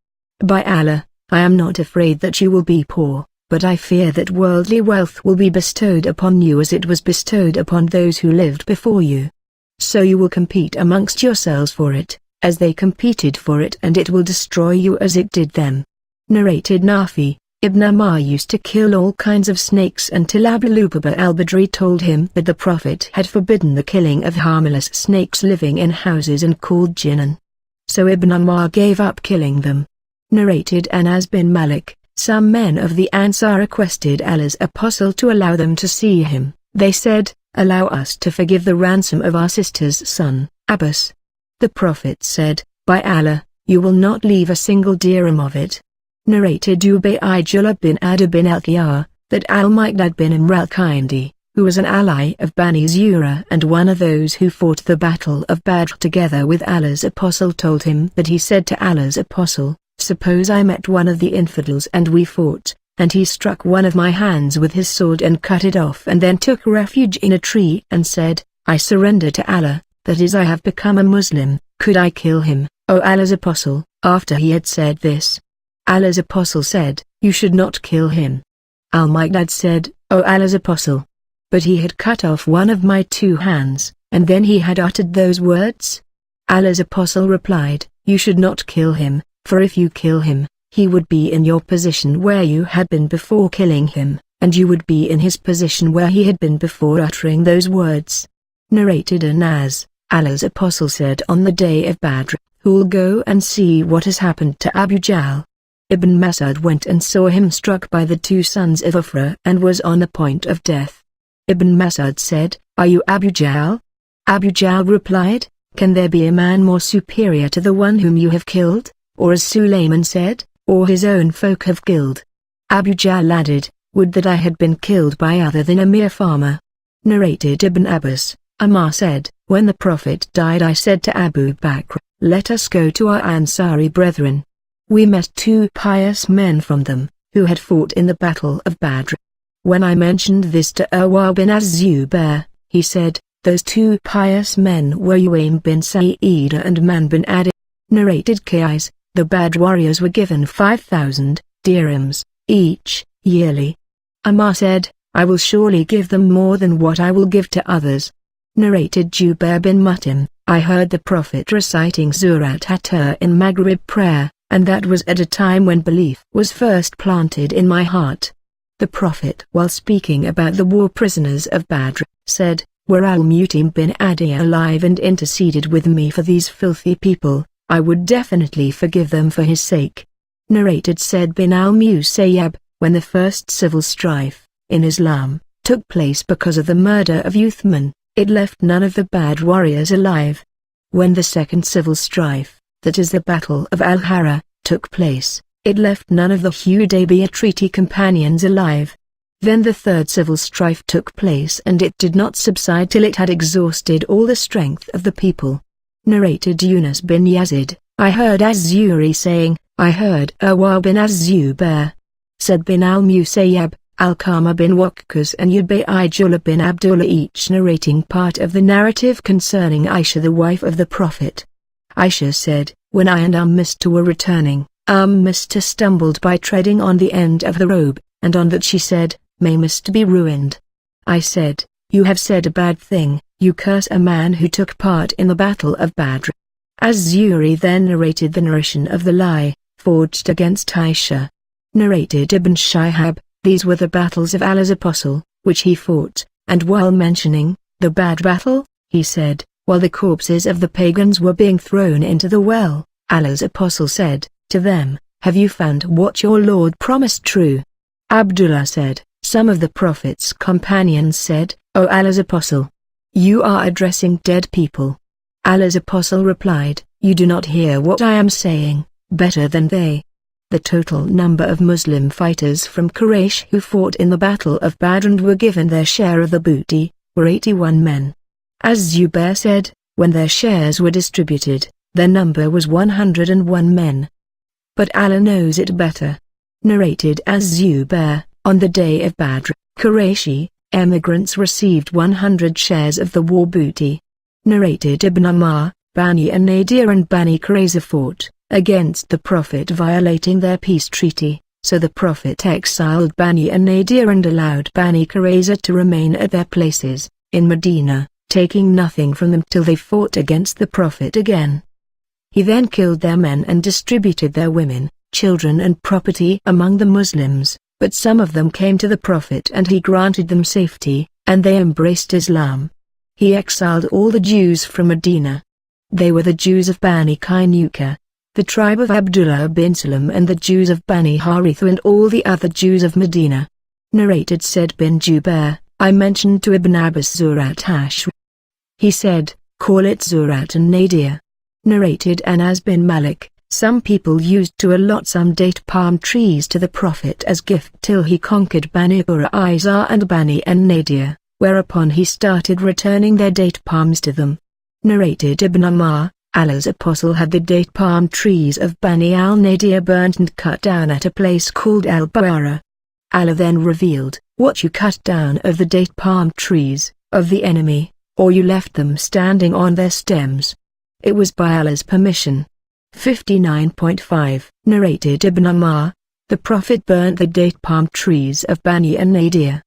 By Allah, I am not afraid that you will be poor, but I fear that worldly wealth will be bestowed upon you as it was bestowed upon those who lived before you. So you will compete amongst yourselves for it, as they competed for it, and it will destroy you as it did them." Narrated Nafi, Ibn Ammar used to kill all kinds of snakes until Abu Lubaba al-Badri told him that the Prophet had forbidden the killing of harmless snakes living in houses and called jinnan. So Ibn Ammar gave up killing them. Narrated Anas bin Malik, some men of the Ansar requested Allah's apostle to allow them to see him. They said, "Allow us to forgive the ransom of our sister's son, Abbas." The Prophet said, "By Allah, you will not leave a single dirham of it." Narrated Ubaydullah bin Adi bin al-Qiyar, that al-Miqdad bin Amr al-Kindi, who was an ally of Bani Zura and one of those who fought the Battle of Badr together with Allah's apostle, told him that he said to Allah's apostle, "Suppose I met one of the infidels and we fought, and he struck one of my hands with his sword and cut it off and then took refuge in a tree and said, I surrender to Allah, that is I have become a Muslim, could I kill him, O Allah's apostle?" After he had said this, Allah's apostle said, "You should not kill him." Al-Miqdad said, "O Allah's apostle, but he had cut off one of my 2 hands, and then he had uttered those words." Allah's apostle replied, "You should not kill him, for if you kill him, he would be in your position where you had been before killing him, and you would be in his position where he had been before uttering those words." Narrated Anas, Allah's apostle said on the day of Badr, "Who'll go and see what has happened to Abu Jahl?" Ibn Mas'ud went and saw him struck by the 2 sons of Afra and was on the point of death. Ibn Mas'ud said, "Are you Abu Jahl?" Abu Jahl replied, "Can there be a man more superior to the one whom you have killed?" Or as Sulayman said, "Or his own folk have killed." Abu Jahl added, "Would that I had been killed by other than a mere farmer." Narrated Ibn Abbas, Ammar said, "When the Prophet died I said to Abu Bakr, let us go to our Ansari brethren. We met 2 pious men from them, who had fought in the Battle of Badr. When I mentioned this to Urwa bin Az-Zubair, he said, those 2 pious men were Uwaym bin Sa'idah and Man bin Adi. Narrated Qais, the Badr warriors were given 5,000 dirhams each, yearly. Ammar said, I will surely give them more than what I will give to others. Narrated Jubair bin Mut'im, I heard the Prophet reciting Surat At-Tur in Maghrib prayer, and that was at a time when belief was first planted in my heart. The Prophet, while speaking about the war prisoners of Badr, said, were Al-Mutim bin Adi alive and interceded with me for these filthy people, I would definitely forgive them for his sake. Narrated Said bin al-Musayyab, when the first civil strife, in Islam, took place because of the murder of Uthman, it left none of the Badr warriors alive. When the second civil strife, that is the Battle of Al-Harra, took place, it left none of the Hudaybiyah treaty companions alive. Then the third civil strife took place and it did not subside till it had exhausted all the strength of the people. Narrated Yunus bin Yazid, I heard Az-Zuhri saying, I heard Urwa bin Az-Zubair. Said bin al-Musayyab, Al-Qama bin Waqqas and Ubaydullah bin Abdullah each narrating part of the narrative concerning Aisha the wife of the Prophet. Aisha said, when I and Mr. were returning, Mr. stumbled by treading on the end of the robe, and on that she said, may Mr. be ruined. I said, you have said a bad thing, you curse a man who took part in the Battle of Badr. Az-Zuhri then narrated the narration of the lie, forged against Aisha. Narrated Ibn Shihab, these were the battles of Allah's Apostle, which he fought, and while mentioning the Badr battle, he said, while the corpses of the pagans were being thrown into the well, Allah's Apostle said, to them, have you found what your Lord promised true? Abdullah said, some of the Prophet's companions said, O Allah's Apostle, you are addressing dead people. Allah's Apostle replied, you do not hear what I am saying, better than they. The total number of Muslim fighters from Quraysh who fought in the Battle of Badr and were given their share of the booty, were 81 men. Az-Zubair said, when their shares were distributed, their number was 101 men. But Allah knows it better. Narrated Az-Zubair, on the day of Badr, Qurayshi emigrants received 100 shares of the war booty. Narrated Ibn Ammar, Bani an-Nadir and Bani Qurayza fought against the Prophet violating their peace treaty, so the Prophet exiled Bani an-Nadir and allowed Bani Qurayza to remain at their places, in Medina, taking nothing from them till they fought against the Prophet again. He then killed their men and distributed their women, children and property among the Muslims, but some of them came to the Prophet and he granted them safety, and they embraced Islam. He exiled all the Jews from Medina. They were the Jews of Bani Qaynuqa, the tribe of Abdullah bin Salam and the Jews of Bani Haritha and all the other Jews of Medina. Narrated Said bin Jubair, I mentioned to Ibn Abbas Surat Hashr. He said, call it Surat an-Nadir. Narrated Anas bin Malik, some people used to allot some date palm trees to the Prophet as gift till he conquered Bani Qurayza and Bani an-Nadir, whereupon he started returning their date palms to them. Narrated Ibn Ammar, Allah's Apostle had the date palm trees of Bani al-Nadir burnt and cut down at a place called al-Bawara. Allah then revealed, what you cut down of the date palm trees, of the enemy, or you left them standing on their stems. It was by Allah's permission. 59.5 Narrated Ibn Ammar, the Prophet burnt the date palm trees of Bani an-Nadir.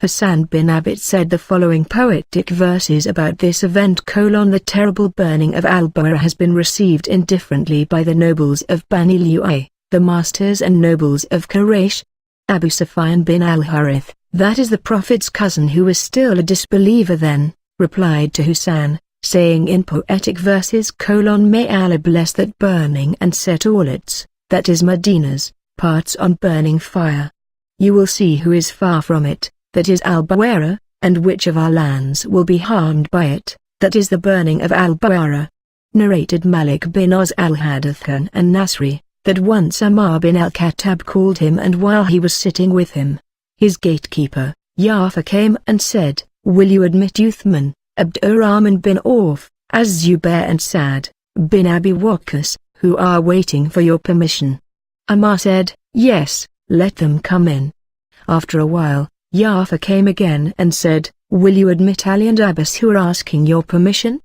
Hassan bin Abit said the following poetic verses about this event: the terrible burning of al-Bawara has been received indifferently by the nobles of Bani Lu'ay, the masters and nobles of Quraysh. Abu Sufyan bin al-Harith, that is the Prophet's cousin who was still a disbeliever then, replied to Hussein, saying in poetic verses: May Allah bless that burning and set all its, that is Medina's, parts on burning fire. You will see who is far from it, that is al-Bawara, and which of our lands will be harmed by it, that is the burning of al-Bawara. Narrated Malik bin Oz al-Hadith an-Nasri, that once Umar bin al-Khattab called him, and while he was sitting with him, his gatekeeper, Jafar, came and said, will you admit Uthman, Abdurrahman bin Auf, Az-Zubair and Sa'd bin Abi Waqqas, who are waiting for your permission? Ammar said, "Yes, let them come in." After a while, Ja'far came again and said, "Will you admit Ali and Abbas who are asking your permission?"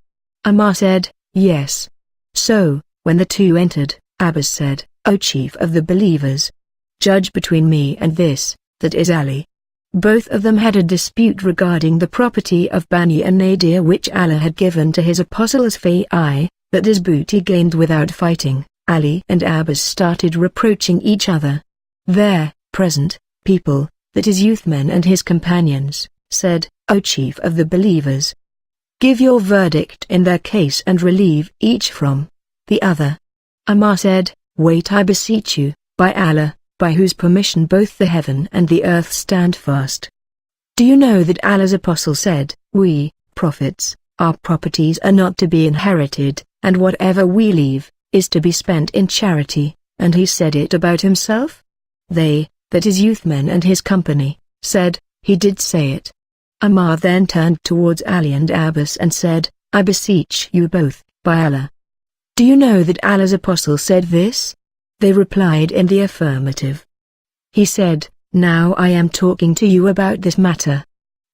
Ammar said, "Yes." So, when the two entered, Abbas said, "O chief of the believers, judge between me and this, that is Ali." Both of them had a dispute regarding the property of Bani and an-Nadir which Allah had given to his apostle as fai, that is booty gained without fighting. Ali and Abbas started reproaching each other. There, present, people, that is Uthman and his companions, said, "O chief of the believers, give your verdict in their case and relieve each from the other." Ammar said, "Wait, I beseech you, by Allah, by whose permission both the heaven and the earth stand fast. Do you know that Allah's apostle said, we, prophets, our properties are not to be inherited, and whatever we leave, is to be spent in charity, and he said it about himself?" They, that is Uthman and his company, said, "He did say it." Ammar then turned towards Ali and Abbas and said, "I beseech you both, by Allah, do you know that Allah's apostle said this?" They replied in the affirmative. He said, "Now I am talking to you about this matter.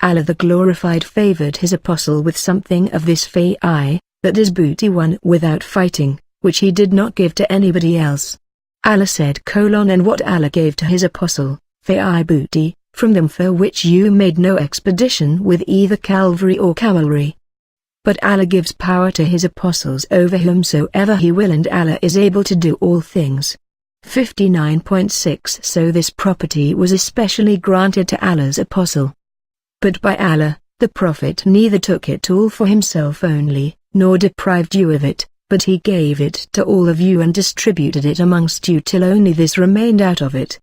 Allah the Glorified favored his apostle with something of this fai, that is booty won without fighting, which he did not give to anybody else. Allah said: and what Allah gave to his apostle, fai booty, from them for which you made no expedition with either cavalry or camelry. But Allah gives power to his apostles over whomsoever he will, and Allah is able to do all things." 59.6 So this property was especially granted to Allah's apostle. But by Allah, the Prophet neither took it all for himself only, nor deprived you of it, but he gave it to all of you and distributed it amongst you till only this remained out of it.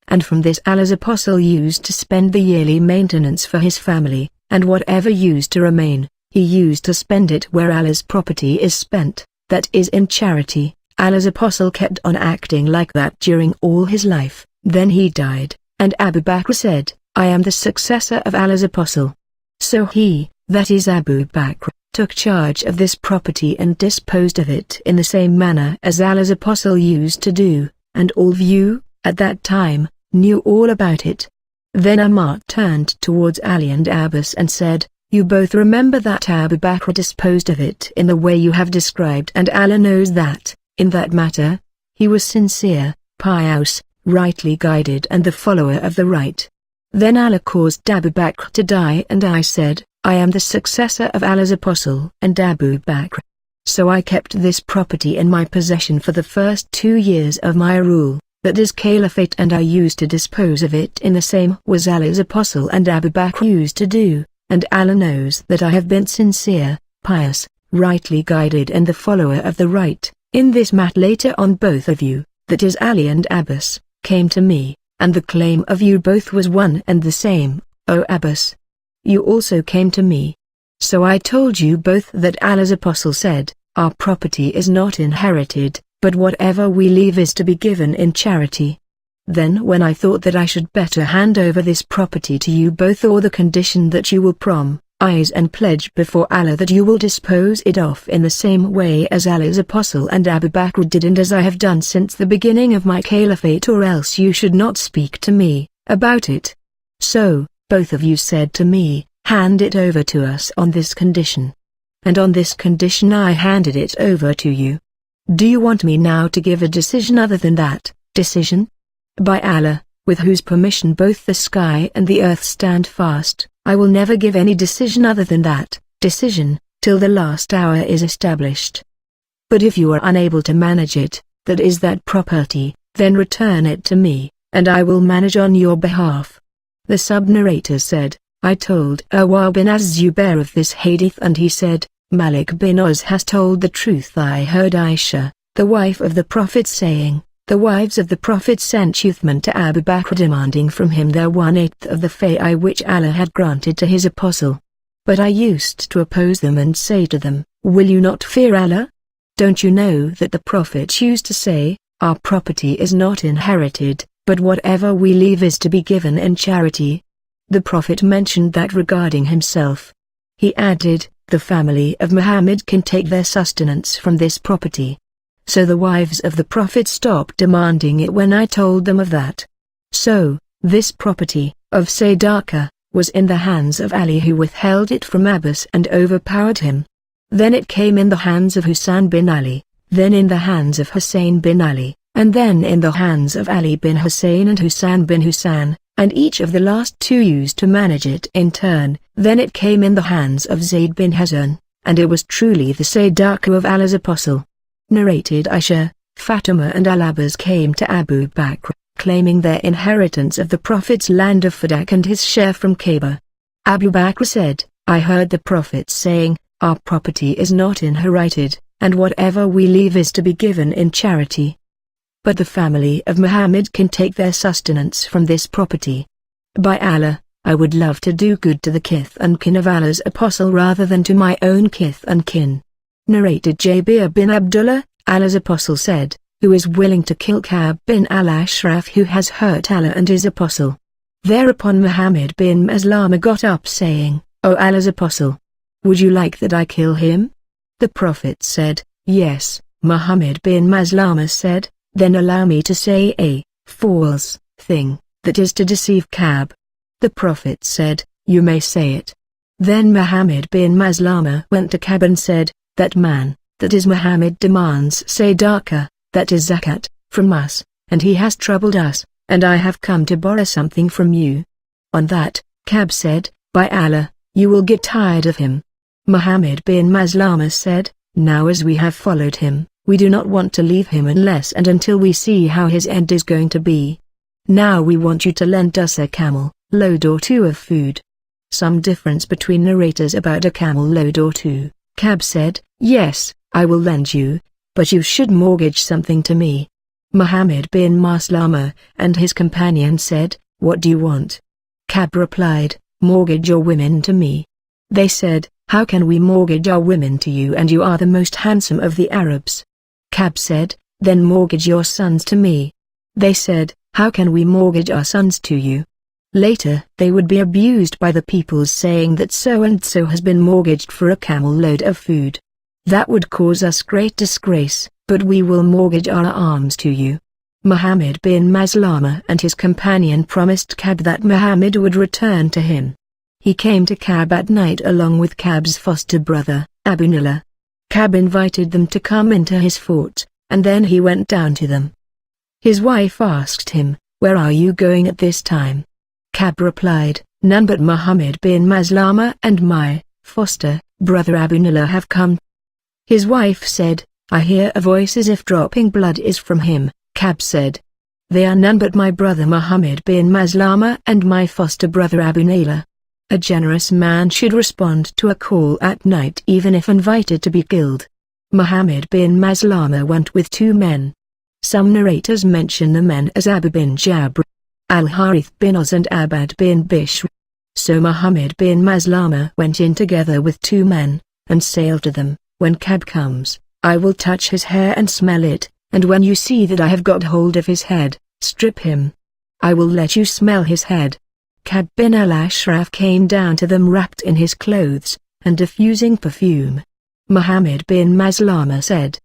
And from this Allah's apostle used to spend the yearly maintenance for his family, and whatever used to remain, he used to spend it where Allah's property is spent, that is in charity. Allah's apostle kept on acting like that during all his life. Then he died, and Abu Bakr said, "I am the successor of Allah's apostle." So he, that is Abu Bakr, took charge of this property and disposed of it in the same manner as Allah's apostle used to do, and all of you, at that time, knew all about it. Then Ammar turned towards Ali and Abbas and said, "You both remember that Abu Bakr disposed of it in the way you have described, and Allah knows that, in that matter, he was sincere, pious, rightly guided and the follower of the right. Then Allah caused Abu Bakr to die, and I said, I am the successor of Allah's apostle and Abu Bakr. So I kept this property in my possession for the first 2 years of my rule, that is caliphate, and I used to dispose of it in the same way as Allah's apostle and Abu Bakr used to do, and Allah knows that I have been sincere, pious, rightly guided and the follower of the right. In this matter later on both of you, that is Ali and Abbas, came to me, and the claim of you both was one and the same, O Abbas. You also came to me. So I told you both that Allah's apostle said, our property is not inherited, but whatever we leave is to be given in charity. Then when I thought that I should better hand over this property to you both, or the condition that you will promise and pledge before Allah that you will dispose it off in the same way as Allah's apostle and Abu Bakr did, and as I have done since the beginning of my caliphate, or else you should not speak to me about it. So, both of you said to me, hand it over to us on this condition. And on this condition I handed it over to you. Do you want me now to give a decision other than that decision? By Allah, with whose permission both the sky and the earth stand fast, I will never give any decision other than that decision, till the last hour is established. But if you are unable to manage it, that is that property, then return it to me, and I will manage on your behalf. The sub-narrator said, I told Awar bin Az-Zubair of this hadith, and he said, Malik bin Oz has told the truth. I heard Aisha, the wife of the Prophet, saying, the wives of the Prophet sent Uthman to Abu Bakr demanding from him their 1/8 of the fai which Allah had granted to his apostle. But I used to oppose them and say to them, will you not fear Allah? Don't you know that the Prophet used to say, our property is not inherited, but whatever we leave is to be given in charity? The Prophet mentioned that regarding himself. He added, the family of Muhammad can take their sustenance from this property. so the wives of the Prophet stopped demanding it when I told them of that. So, this property, of Sadaqah, was in the hands of Ali, who withheld it from Abbas and overpowered him. Then it came in the hands of Hussein bin Ali, then in the hands of Hussein bin Ali, and then in the hands of Ali bin Hussein and Hussein bin Hussein, and each of the last two used to manage it in turn. Then it came in the hands of Zayd bin Hazan, and it was truly the Sadaqah of Allah's apostle. Narrated Aisha, Fatima and Al-Abbas came to Abu Bakr, claiming their inheritance of the Prophet's land of Fadak and his share from Kaaba. Abu Bakr said, I heard the Prophet saying, our property is not inherited, and whatever we leave is to be given in charity. But the family of Muhammad can take their sustenance from this property. By Allah, I would love to do good to the kith and kin of Allah's apostle rather than to my own kith and kin. Narrated Jabir bin Abdullah, Allah's apostle said, who is willing to kill Ka'b bin al-Ashraf who has hurt Allah and his apostle? Thereupon Muhammad bin Maslama got up saying, O Allah's apostle, would you like that I kill him? The Prophet said, yes. Muhammad bin Maslama said, then allow me to say a false thing, that is to deceive Ka'b. The Prophet said, you may say it. Then Muhammad bin Maslama went to Ka'b and said, that man, that is Muhammad, demands Sadaqah, that is zakat, from us, and he has troubled us, and I have come to borrow something from you. On that, Ka'b said, by Allah, you will get tired of him. Muhammad bin Maslama said, now as we have followed him, we do not want to leave him unless and until we see how his end is going to be. Now we want you to lend us a camel load or two of food. Some difference between narrators about a camel load or two. Ka'b said, yes, I will lend you, but you should mortgage something to me. Muhammad bin Maslama and his companion said, what do you want? Ka'b replied, mortgage your women to me. They said, how can we mortgage our women to you, and you are the most handsome of the Arabs? Ka'b said, then mortgage your sons to me. They said, how can we mortgage our sons to you? Later they would be abused by the people saying that so and so has been mortgaged for a camel load of food. That would cause us great disgrace, but we will mortgage our arms to you. Muhammad bin Maslama and his companion promised Ka'b that Muhammad would return to him. He came to Ka'b at night along with Ka'b's foster brother, Abdullah. Ka'b invited them to come into his fort, and then he went down to them. His wife asked him, where are you going at this time? Ka'b replied, none but Muhammad bin Maslama and my foster brother Abdullah have come. His wife said, I hear a voice as if dropping blood is from him. Ka'b said, they are none but my brother Muhammad bin Maslama and my foster brother Abdullah. A generous man should respond to a call at night even if invited to be killed. Muhammad bin Maslama went with two men. Some narrators mention the men as Abu bin Jabr, Al-Harith bin Oz and Abad bin Bishr. So Muhammad bin Maslama went in together with two men, and sailed to them. When Ka'b comes, I will touch his hair and smell it, and when you see that I have got hold of his head, strip him. I will let you smell his head. Ka'b bin al-Ashraf came down to them wrapped in his clothes, and diffusing perfume. Muhammad bin Maslama said,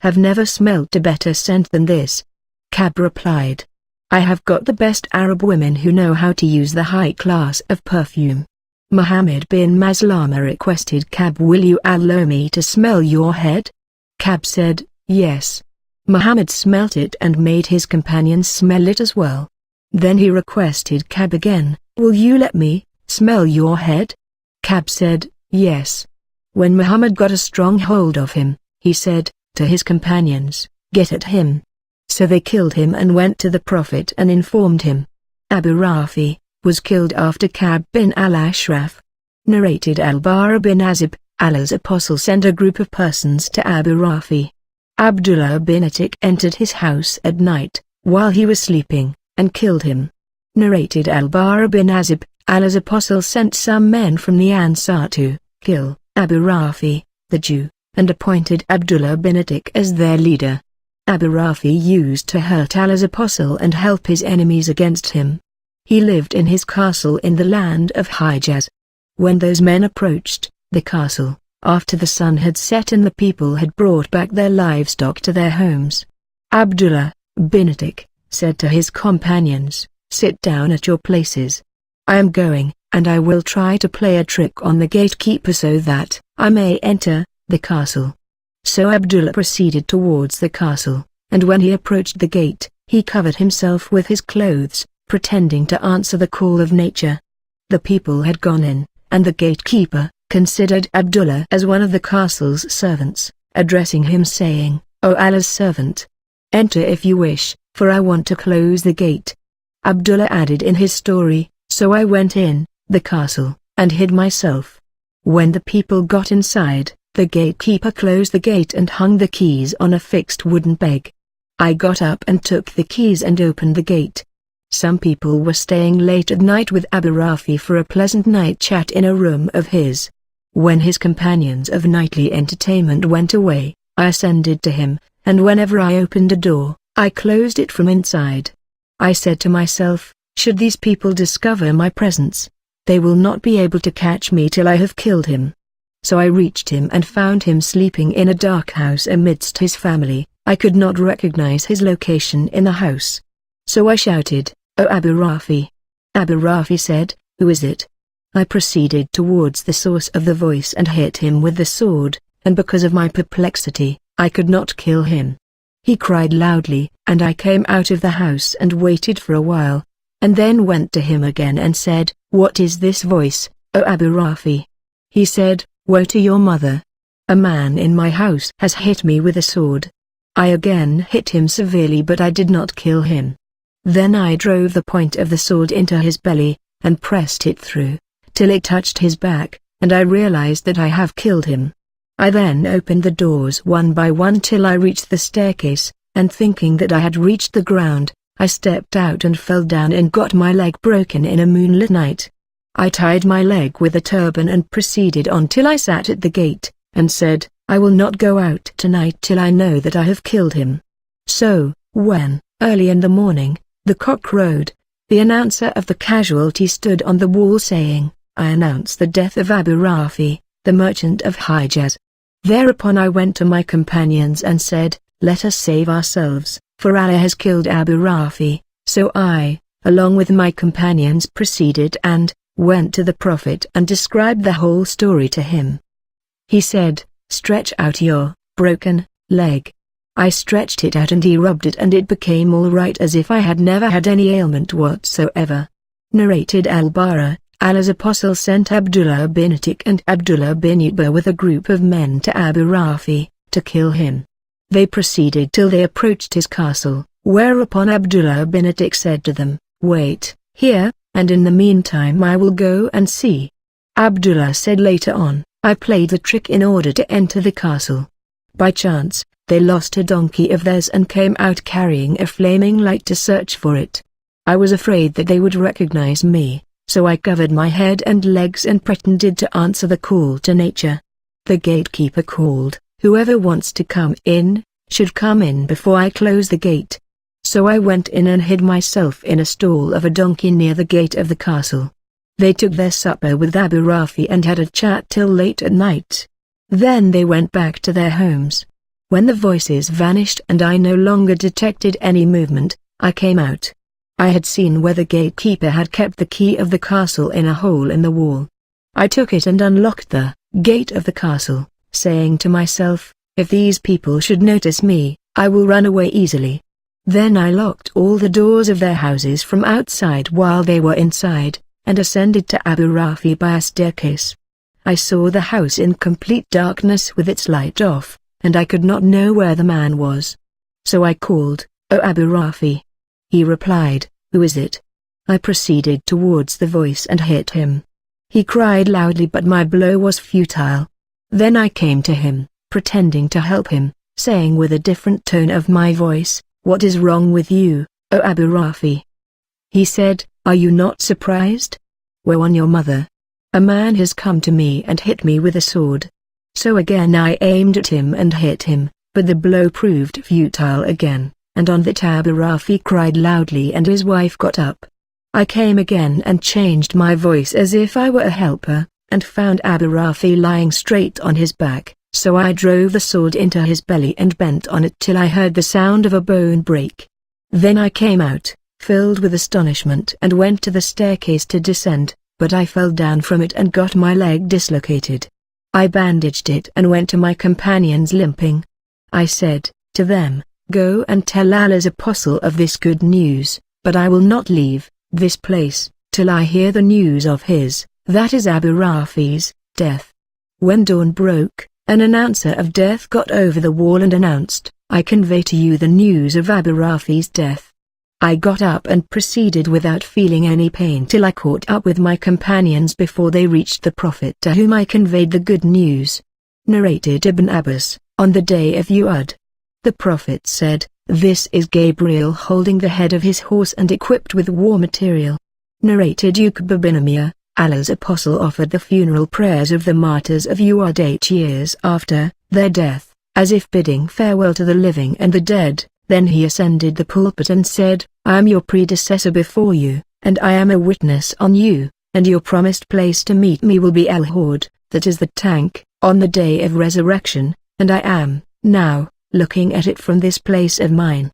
have never smelt a better scent than this. Ka'b replied, I have got the best Arab women who know how to use the high class of perfume. Muhammad bin Maslama requested Ka'b, will you allow me to smell your head? Ka'b said, yes. Muhammad smelt it and made his companions smell it as well. Then he requested Ka'b again, will you let me smell your head? Ka'b said, yes. When Muhammad got a strong hold of him, he said to his companions, get at him. So they killed him and went to the Prophet and informed him. Abu Rafi was killed after Ka'b bin al-Ashraf. Narrated Al-Bara bin Azib, Allah's apostle sent a group of persons to Abu Rafi. Abdullah bin Atik entered his house at night, while he was sleeping, and killed him. Narrated Al-Bara bin Azib, Allah's apostle sent some men from the Ansar to kill Abu Rafi, the Jew, and appointed Abdullah bin Atik as their leader. Abu Rafi used to hurt Allah's apostle and help his enemies against him. He lived in his castle in the land of Hijaz. When those men approached the castle, after the sun had set and the people had brought back their livestock to their homes. Abdullah bin Atik said to his companions, "Sit down at your places. I am going, and I will try to play a trick on the gatekeeper so that I may enter the castle." So Abdullah proceeded towards the castle, and when he approached the gate, he covered himself with his clothes, pretending to answer the call of nature. The people had gone in, and the gatekeeper considered Abdullah as one of the castle's servants, addressing him saying, "O Allah's servant, enter if you wish, for I want to close the gate." Abdullah added in his story, "So I went in the castle, and hid myself. When the people got inside, the gatekeeper closed the gate and hung the keys on a fixed wooden peg. I got up and took the keys and opened the gate. Some people were staying late at night with Abu Rafi for a pleasant night chat in a room of his. When his companions of nightly entertainment went away, I ascended to him, and whenever I opened a door, I closed it from inside. I said to myself, should these people discover my presence, they will not be able to catch me till I have killed him. So I reached him and found him sleeping in a dark house amidst his family. I could not recognize his location in the house. So I shouted, 'O Abu Rafi!' Abu Rafi said, 'Who is it?' I proceeded towards the source of the voice and hit him with the sword, and because of my perplexity, I could not kill him. He cried loudly, and I came out of the house and waited for a while, and then went to him again and said, 'What is this voice, O Abu Rafi?' He said, 'Woe to your mother! A man in my house has hit me with a sword.' I again hit him severely, but I did not kill him. Then I drove the point of the sword into his belly, and pressed it through, till it touched his back, and I realized that I have killed him. I then opened the doors one by one till I reached the staircase, and thinking that I had reached the ground, I stepped out and fell down and got my leg broken in a moonlit night. I tied my leg with a turban and proceeded on till I sat at the gate, and said, 'I will not go out tonight till I know that I have killed him.' So, when, early in the morning, the cock crowed, the announcer of the casualty stood on the wall saying, 'I announce the death of Abu Rafi, the merchant of Hijaz.' Thereupon I went to my companions and said, 'Let us save ourselves, for Allah has killed Abu Rafi.' So I, along with my companions, proceeded and went to the Prophet and described the whole story to him. He said, 'Stretch out your broken leg.' I stretched it out and he rubbed it and it became all right as if I had never had any ailment whatsoever." Narrated Al-Bara, Allah's Apostle sent Abdullah bin Atik and Abdullah bin Utbah with a group of men to Abu Rafi, to kill him. They proceeded till they approached his castle, whereupon Abdullah bin Atik said to them, "Wait here, and in the meantime I will go and see." Abdullah said later on, "I played the trick in order to enter the castle. By chance, they lost a donkey of theirs and came out carrying a flaming light to search for it. I was afraid that they would recognize me, so I covered my head and legs and pretended to answer the call to nature. The gatekeeper called, 'Whoever wants to come in, should come in before I close the gate.' So I went in and hid myself in a stall of a donkey near the gate of the castle. They took their supper with Abu Rafi and had a chat till late at night. Then they went back to their homes. When the voices vanished and I no longer detected any movement, I came out. I had seen where the gatekeeper had kept the key of the castle in a hole in the wall. I took it and unlocked the gate of the castle, saying to myself, if these people should notice me, I will run away easily. Then I locked all the doors of their houses from outside while they were inside, and ascended to Abu Rafi by a staircase. I saw the house in complete darkness with its light off, and I could not know where the man was. So I called, 'O Abu Rafi!' He replied, 'Who is it?' I proceeded towards the voice and hit him. He cried loudly but my blow was futile. Then I came to him, pretending to help him, saying with a different tone of my voice, 'What is wrong with you, O Abu Rafi?' He said, 'Are you not surprised? Woe on your mother! A man has come to me and hit me with a sword.' So again I aimed at him and hit him, but the blow proved futile again, and on that Abu Rafi cried loudly and his wife got up. I came again and changed my voice as if I were a helper, and found Abu Rafi lying straight on his back, so I drove the sword into his belly and bent on it till I heard the sound of a bone break. Then I came out, filled with astonishment, and went to the staircase to descend, but I fell down from it and got my leg dislocated. I bandaged it and went to my companions limping. I said to them, "Go and tell Allah's apostle of this good news, but I will not leave this place till I hear the news of his, that is Abu Rafi's, death." When dawn broke, an announcer of death got over the wall and announced, "I convey to you the news of Abu Rafi's death." I got up and proceeded without feeling any pain till I caught up with my companions before they reached the Prophet, to whom I conveyed the good news. Narrated Ibn Abbas, on the day of Uhud. The Prophet said, "This is Gabriel holding the head of his horse and equipped with war material." Narrated Uqba bin Amir, Allah's apostle offered the funeral prayers of the martyrs of Uhud 8 years after their death, as if bidding farewell to the living and the dead. Then he ascended the pulpit and said, "I am your predecessor before you, and I am a witness on you, and your promised place to meet me will be Al-Hud, that is the tank, on the day of resurrection, and I am, now, looking at it from this place of mine.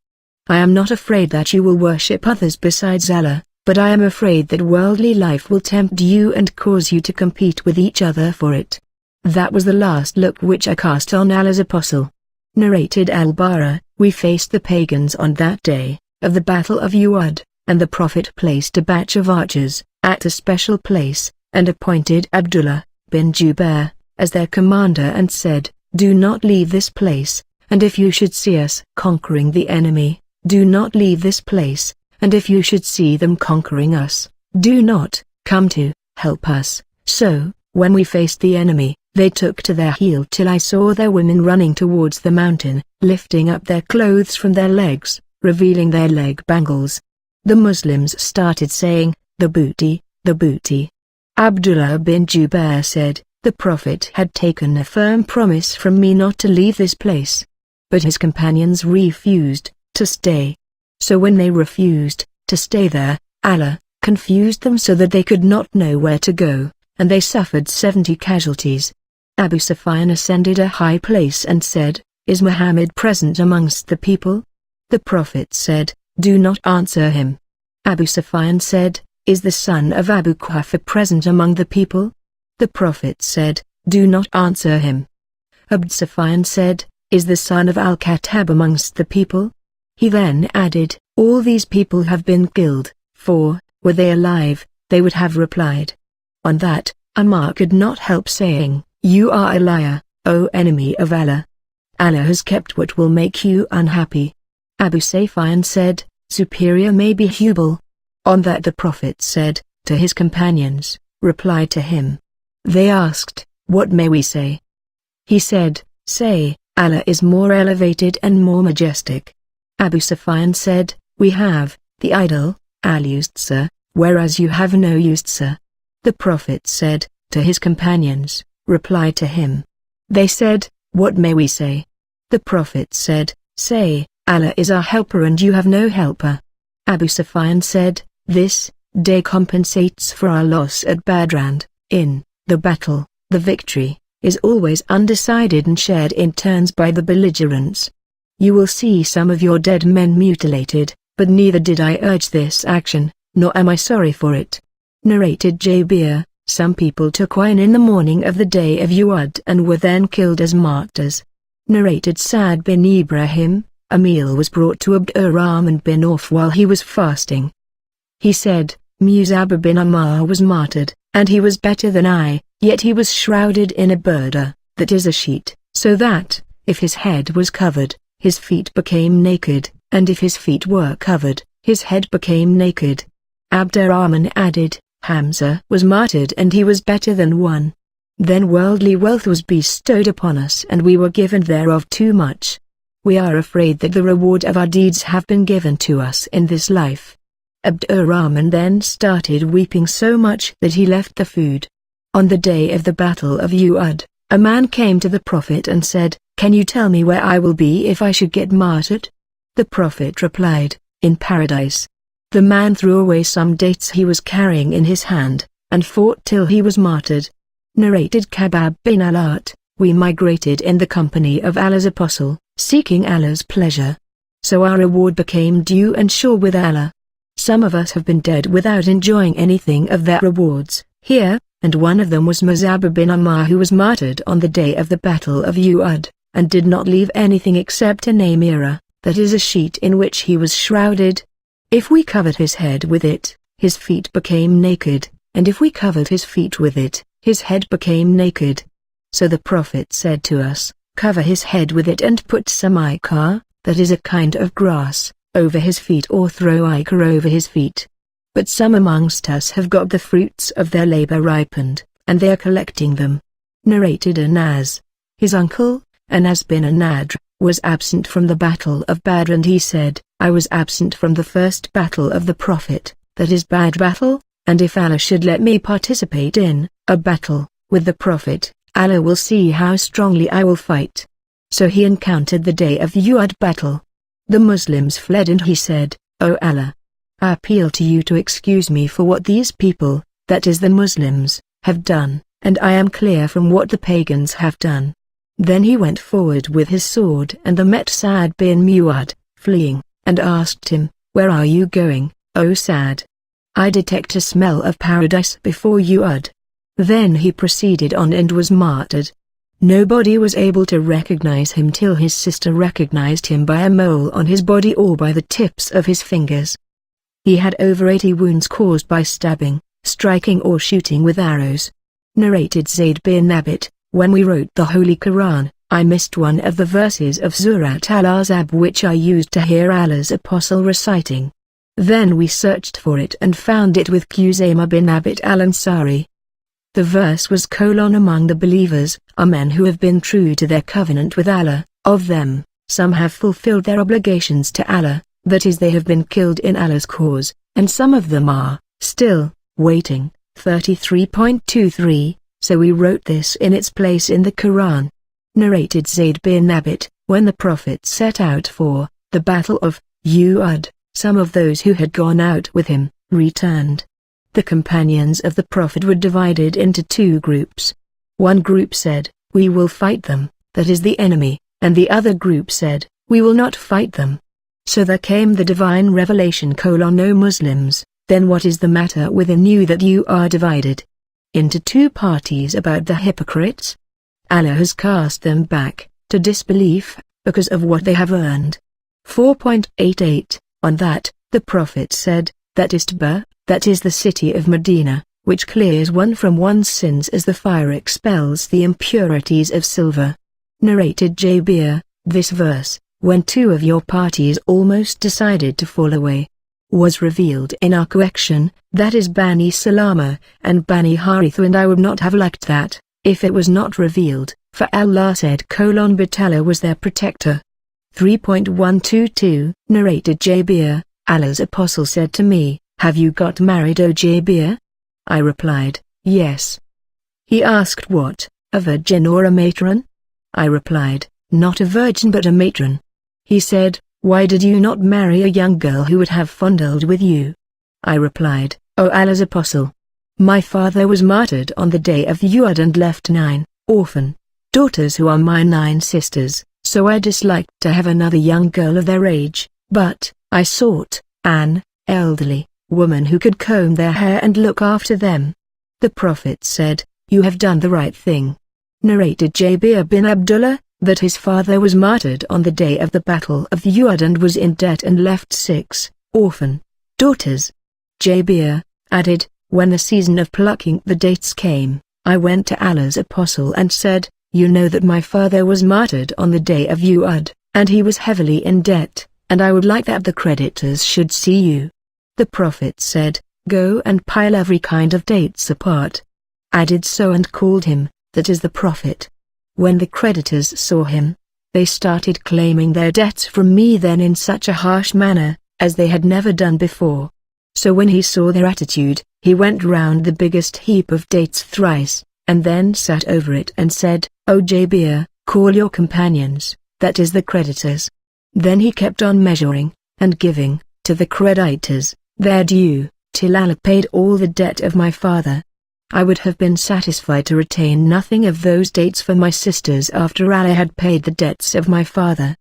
I am not afraid that you will worship others besides Allah, but I am afraid that worldly life will tempt you and cause you to compete with each other for it." That was the last look which I cast on Allah's apostle. Narrated Al-Bara, we faced the pagans on that day, of the Battle of Uhud, and the Prophet placed a batch of archers, at a special place, and appointed Abdullah, bin Jubair, as their commander and said, "Do not leave this place, and if you should see us conquering the enemy, do not leave this place, and if you should see them conquering us, do not come to help us." So, when we faced the enemy, they took to their heel till I saw their women running towards the mountain, lifting up their clothes from their legs, revealing their leg bangles. The Muslims started saying, "The booty, the booty." Abdullah bin Jubair said, "The Prophet had taken a firm promise from me not to leave this place." But his companions refused to stay. So when they refused to stay there, Allah confused them so that they could not know where to go, and they suffered 70 casualties. Abu Sufyan ascended a high place and said, "Is Muhammad present amongst the people?" The Prophet said, "Do not answer him." Abu Sufyan said, "Is the son of Abu Quhafa present among the people?" The Prophet said, "Do not answer him." Abu Sufyan said, "Is the son of Al-Khattab amongst the people?" He then added, "All these people have been killed, for, were they alive, they would have replied." On that, Ammar could not help saying, "You are a liar, O enemy of Allah. Allah has kept what will make you unhappy." Abu Sufyan said, "Superior may be Hubal." On that the Prophet said, to his companions, "Reply to him." They asked, "What may we say?" He said, "Say, Allah is more elevated and more majestic." Abu Sufyan said, "We have the idol, Al-Uzza, whereas you have no Uzza." The Prophet said, to his companions, "Reply to him." They said, "What may we say?" The Prophet said, "Say, Allah is our helper and you have no helper." Abu Sufyan said, "This day compensates for our loss at Badr, and, in the battle, the victory is always undecided and shared in turns by the belligerents. You will see some of your dead men mutilated, but neither did I urge this action, nor am I sorry for it." Narrated Jabir, some people took wine in the morning of the day of Uhud and were then killed as martyrs. Narrated Sa'd bin Ibrahim, a meal was brought to Abdurrahman bin Auf while he was fasting. He said, "Mus'ab bin Ammar was martyred, and he was better than I, yet he was shrouded in a burda, that is a sheet, so that, if his head was covered, his feet became naked, and if his feet were covered, his head became naked." Abdurrahman added, "Hamza was martyred and he was better than one. Then worldly wealth was bestowed upon us and we were given thereof too much. We are afraid that the reward of our deeds have been given to us in this life." Abdurrahman then started weeping so much that he left the food. On the day of the Battle of Uhud, a man came to the Prophet and said, "Can you tell me where I will be if I should get martyred?" The Prophet replied, "In paradise." The man threw away some dates he was carrying in his hand, and fought till he was martyred. Narrated Khabbab bin Alat, we migrated in the company of Allah's Apostle, seeking Allah's pleasure. So our reward became due and sure with Allah. Some of us have been dead without enjoying anything of their rewards, here, and one of them was Muzab bin Ammar, who was martyred on the day of the Battle of Uhud, and did not leave anything except a namira, that is a sheet in which he was shrouded. If we covered his head with it, his feet became naked, and if we covered his feet with it, his head became naked. So the Prophet said to us, cover his head with it and put some ichor, that is a kind of grass, over his feet, or throw ichor over his feet. But some amongst us have got the fruits of their labor ripened, and they are collecting them. Narrated Anas. His uncle, Anas bin an-Nadir, was absent from the Battle of Badr, and he said, I was absent from the first battle of the Prophet, that is Badr battle, and if Allah should let me participate in a battle with the Prophet, Allah will see how strongly I will fight. So he encountered the day of Uhud battle. The Muslims fled, and he said, O Allah, I appeal to you to excuse me for what these people, that is the Muslims, have done, and I am clear from what the pagans have done. Then he went forward with his sword and met Sa'd bin Mu'adh, fleeing, and asked him, Where are you going, O Sa'd? I detect a smell of paradise before Uhud. Then he proceeded on and was martyred. Nobody was able to recognize him till his sister recognized him by a mole on his body or by the tips of his fingers. He had over 80 wounds caused by stabbing, striking or shooting with arrows. Narrated Zayd bin Abit, when we wrote the Holy Quran, I missed one of the verses of Surat al-Ahzab which I used to hear Allah's Apostle reciting. Then we searched for it and found it with Qusayma bin Abit al-Ansari. The verse was: among the believers are men who have been true to their covenant with Allah. Of them, some have fulfilled their obligations to Allah, that is, they have been killed in Allah's cause, and some of them are still waiting. 33.23. So we wrote this in its place in the Quran. Narrated Zayd bin Abit, when the Prophet set out for the Battle of Uhud, some of those who had gone out with him returned. The companions of the Prophet were divided into two groups. One group said, We will fight them, that is the enemy, and the other group said, We will not fight them. So there came the divine revelation: O Muslims, then what is the matter within you that you are divided into two parties about the hypocrites? Allah has cast them back to disbelief because of what they have earned. 4.88. On that, the Prophet said, that is Taba, that is the city of Medina, which clears one from one's sins as the fire expels the impurities of silver. Narrated Jabir, this verse, when two of your parties almost decided to fall away, was revealed in our collection, that is Bani Salama and Bani Haritha, and I would not have liked that, if it was not revealed, for Allah said: but Allah was their protector. 3.122. Narrated Jabir, Allah's Apostle said to me, Have you got married, O Jabir? I replied, Yes. He asked, What, a virgin or a matron? I replied, Not a virgin but a matron. He said, Why did you not marry a young girl who would have fondled with you? I replied, O Allah's Apostle, my father was martyred on the day of Uhud and left 9 orphan daughters who are my 9 sisters, so I disliked to have another young girl of their age, but I sought an elderly woman who could comb their hair and look after them. The Prophet said, You have done the right thing. Narrated Jabir bin Abdullah, that his father was martyred on the day of the Battle of Uhud and was in debt and left 6 orphan daughters. Jabir added, When the season of plucking the dates came, I went to Allah's Apostle and said, You know that my father was martyred on the day of Uhud, and he was heavily in debt, and I would like that the creditors should see you. The Prophet said, Go and pile every kind of dates apart. I did so and called him, that is the Prophet. When the creditors saw him, they started claiming their debts from me then in such a harsh manner, as they had never done before. So when he saw their attitude, he went round the biggest heap of dates thrice, and then sat over it and said, O Jabir, call your companions, that is the creditors. Then he kept on measuring, and giving, to the creditors, their due, till Allah paid all the debt of my father. I would have been satisfied to retain nothing of those dates for my sisters after Allah had paid the debts of my father.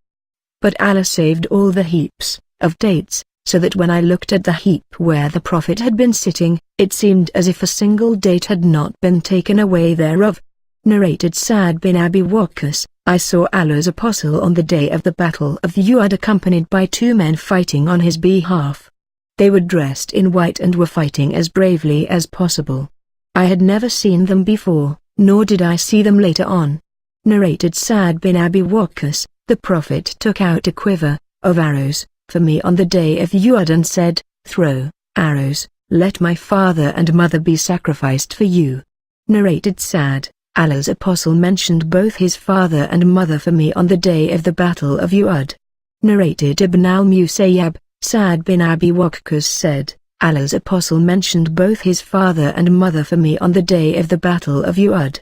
But Allah saved all the heaps of dates, so that when I looked at the heap where the Prophet had been sitting, it seemed as if a single date had not been taken away thereof. Narrated Sa'd bin Abi Waqqas, I saw Allah's apostle on the day of the Battle of Uhud accompanied by 2 men fighting on his behalf. They were dressed in white and were fighting as bravely as possible. I had never seen them before, nor did I see them later on. Narrated Sa'd bin Abi Waqqas, the Prophet took out a quiver of arrows for me on the day of Uhud and said, "Throw arrows, let my father and mother be sacrificed for you." Narrated Sa'd, Allah's apostle mentioned both his father and mother for me on the day of the Battle of Uhud. Narrated Ibn al-Musayyab, Sa'd bin Abi Waqqas said, Allah's apostle mentioned both his father and mother for me on the day of the Battle of Uhud.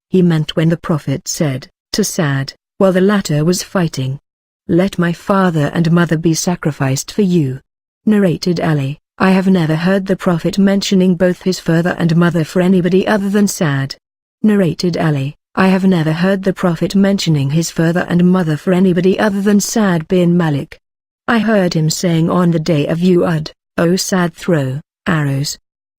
He meant when the Prophet said to Sa'd, while the latter was fighting, "Let my father and mother be sacrificed for you." Narrated Ali, I have never heard the Prophet mentioning both his father and mother for anybody other than Sa'd. Narrated Ali, I have never heard the Prophet mentioning his father and mother for anybody other than Sa'd bin Malik. I heard him saying on the day of Uhud, "O Sa'd, throw arrows.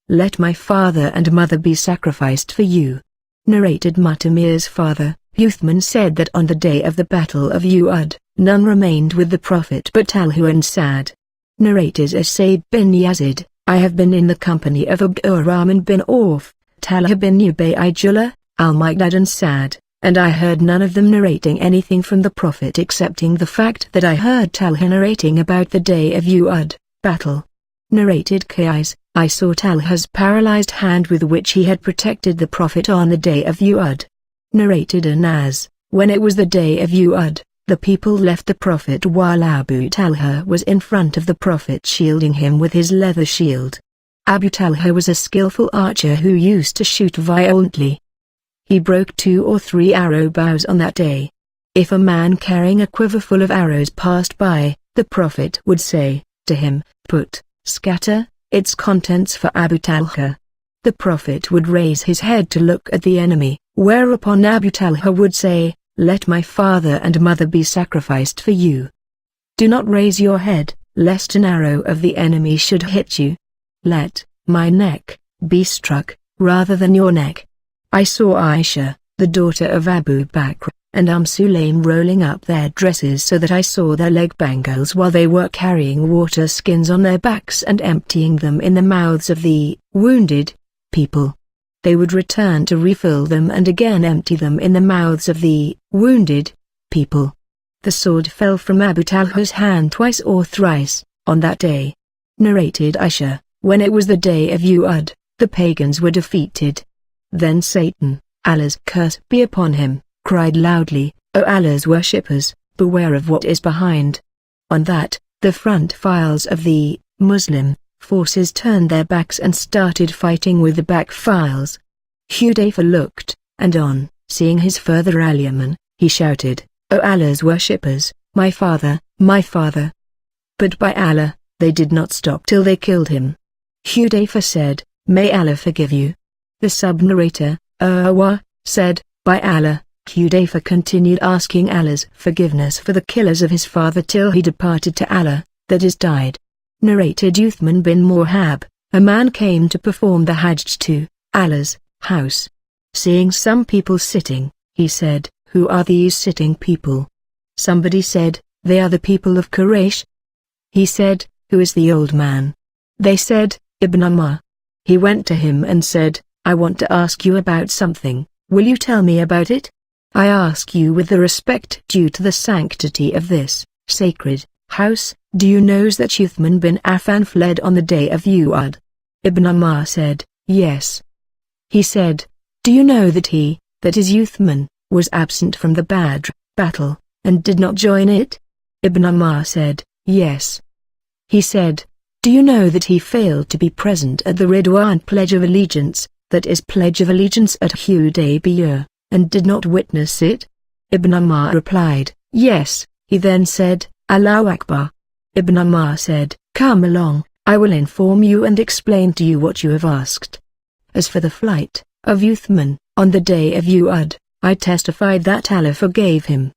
Let my father and mother be sacrificed for you." Narrated Mutamir's father, Uthman said that on the day of the Battle of Uhud, none remained with the Prophet but Talha and Sa'd. Narrated Usayd bin Yazid, I have been in the company of Abdurrahman bin Auf, Talha bin Ubaydullah, Al-Miqdad and Sa'd, and I heard none of them narrating anything from the Prophet excepting the fact that I heard Talha narrating about the day of Uhud battle. Narrated Qais, I saw Talha's paralyzed hand with which he had protected the Prophet on the day of Uhud. Narrated Anas, when it was the day of Uhud, the people left the Prophet while Abu Talha was in front of the Prophet shielding him with his leather shield. Abu Talha was a skillful archer who used to shoot violently. He broke 2 or 3 arrow bows on that day. If a man carrying a quiver full of arrows passed by, the Prophet would say to him, "Scatter its contents for Abu Talha." The Prophet would raise his head to look at the enemy, whereupon Abu Talha would say, "Let my father and mother be sacrificed for you. Do not raise your head, lest an arrow of the enemy should hit you. Let my neck be struck, rather than your neck." I saw Aisha, the daughter of Abu Bakr, and Sulaim rolling up their dresses so that I saw their leg bangles while they were carrying water skins on their backs and emptying them in the mouths of the wounded people. They would return to refill them and again empty them in the mouths of the wounded people. The sword fell from Abu Talha's hand twice or thrice on that day. Narrated Aisha, when it was the day of Uhud, the pagans were defeated. Then Satan, Allah's curse be upon him, cried loudly, "O Allah's worshippers, beware of what is behind." On that, the front files of the Muslim forces turned their backs and started fighting with the back files. Hudayfa looked, and on seeing his further alderman, he shouted, "O Allah's worshippers, my father, my father." But by Allah, they did not stop till they killed him. Hudayfa said, "May Allah forgive you." The sub-narrator, Urwa, said, "By Allah." Hudayfa continued asking Allah's forgiveness for the killers of his father till he departed to Allah, that is died. Narrated Uthman bin Muhammad, a man came to perform the Hajj to Allah's house. Seeing some people sitting, he said, "Who are these sitting people?" Somebody said, "They are the people of Quraysh." He said, "Who is the old man?" They said, "Ibn Umar." He went to him and said, "I want to ask you about something, will you tell me about it? I ask you with the respect due to the sanctity of this sacred house, do you know that Uthman bin Affan fled on the day of Uhud?" Ibn Umar said, "Yes." He said, "Do you know that he, that is Uthman, was absent from the Badr battle, and did not join it?" Ibn Umar said, "Yes." He said, "Do you know that he failed to be present at the Ridwan Pledge of Allegiance, that is Pledge of Allegiance at Hudaybiyah, and did not witness it?" Ibn Umar replied, "Yes." He then said, "Allahu Akbar." Ibn Umar said, "Come along, I will inform you and explain to you what you have asked." As for the flight of Uthman, on the day of Uhud, I testified that Allah forgave him.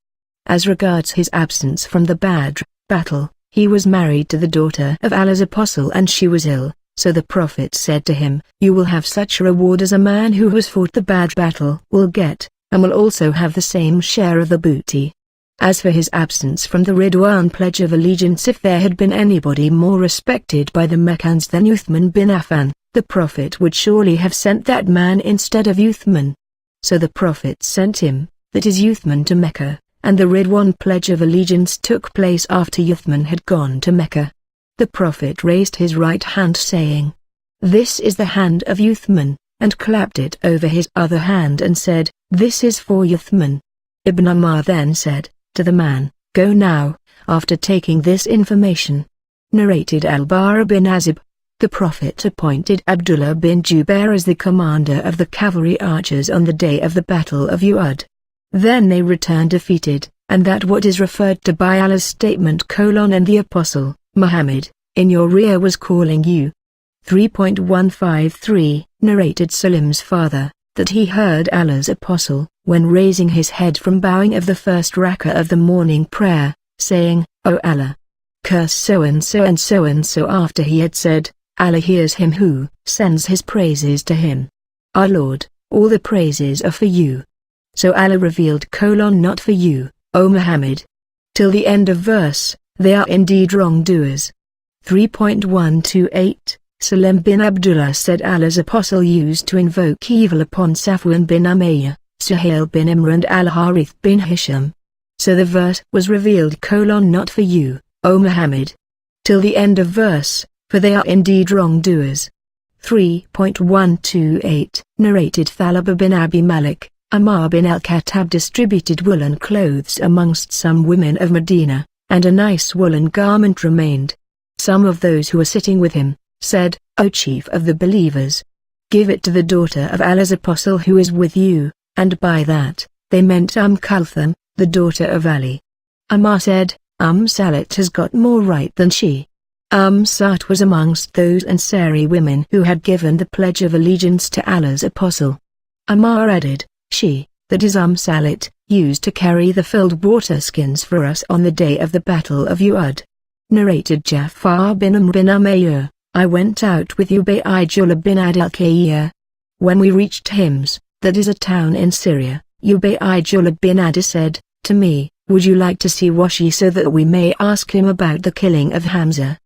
As regards his absence from the Badr battle, he was married to the daughter of Allah's apostle and she was ill, so the Prophet said to him, "You will have such a reward as a man who has fought the Badr battle will get, and will also have the same share of the booty." As for his absence from the Ridwan Pledge of Allegiance, if there had been anybody more respected by the Meccans than Uthman bin Affan, the Prophet would surely have sent that man instead of Uthman. So the Prophet sent him, that is Uthman, to Mecca, and the Ridwan Pledge of Allegiance took place after Uthman had gone to Mecca. The Prophet raised his right hand saying, "This is the hand of Uthman," and clapped it over his other hand and said, "This is for Uthman." Ibn Umar then said to the man, "Go now," after taking this information. Narrated Al-Bara bin Azib. The Prophet appointed Abdullah bin Jubair as the commander of the cavalry archers on the day of the Battle of Uhud. Then they returned defeated, and that what is referred to by Allah's statement: and the Apostle, Muhammad, in your rear was calling you. 3.153 Narrated Salim's father, that he heard Allah's Apostle, when raising his head from bowing of the first rak'ah of the morning prayer, saying, "O Allah, curse so-and-so and so-and-so," after he had said, "Allah hears him who sends his praises to him. Our Lord, all the praises are for you. So Allah revealed: not for you, O Muhammad." Till the end of verse. They are indeed wrongdoers. 3.128 Salim bin Abdullah said Allah's Apostle used to invoke evil upon Safwan bin Umayyah, Suhail bin Imr and Al-Harith bin Hisham. So the verse was revealed: not for you, O Muhammad. Till the end of verse, for they are indeed wrongdoers. 3.128 Narrated Thalaba bin Abi Malik, Ammar bin al-Khattab distributed woolen clothes amongst some women of Medina, and a nice woolen garment remained. Some of those who were sitting with him said, "O chief of the believers, give it to the daughter of Allah's Apostle who is with you," and by that, they meant Kulthum, the daughter of Ali. Ammar said, Salat has got more right than she. Sat was amongst those Ansari women who had given the pledge of allegiance to Allah's Apostle. Ammar added, "She, that is Salat, used to carry the filled water skins for us on the day of the Battle of Uhud." Narrated Ja'far bin Amr bin Umayyah, I went out with Ubaydullah bin Ad al-Khayyar. When we reached Hims, that is a town in Syria, Ubaydullah bin Ad said to me, "Would you like to see Washi so that we may ask him about the killing of Hamza?"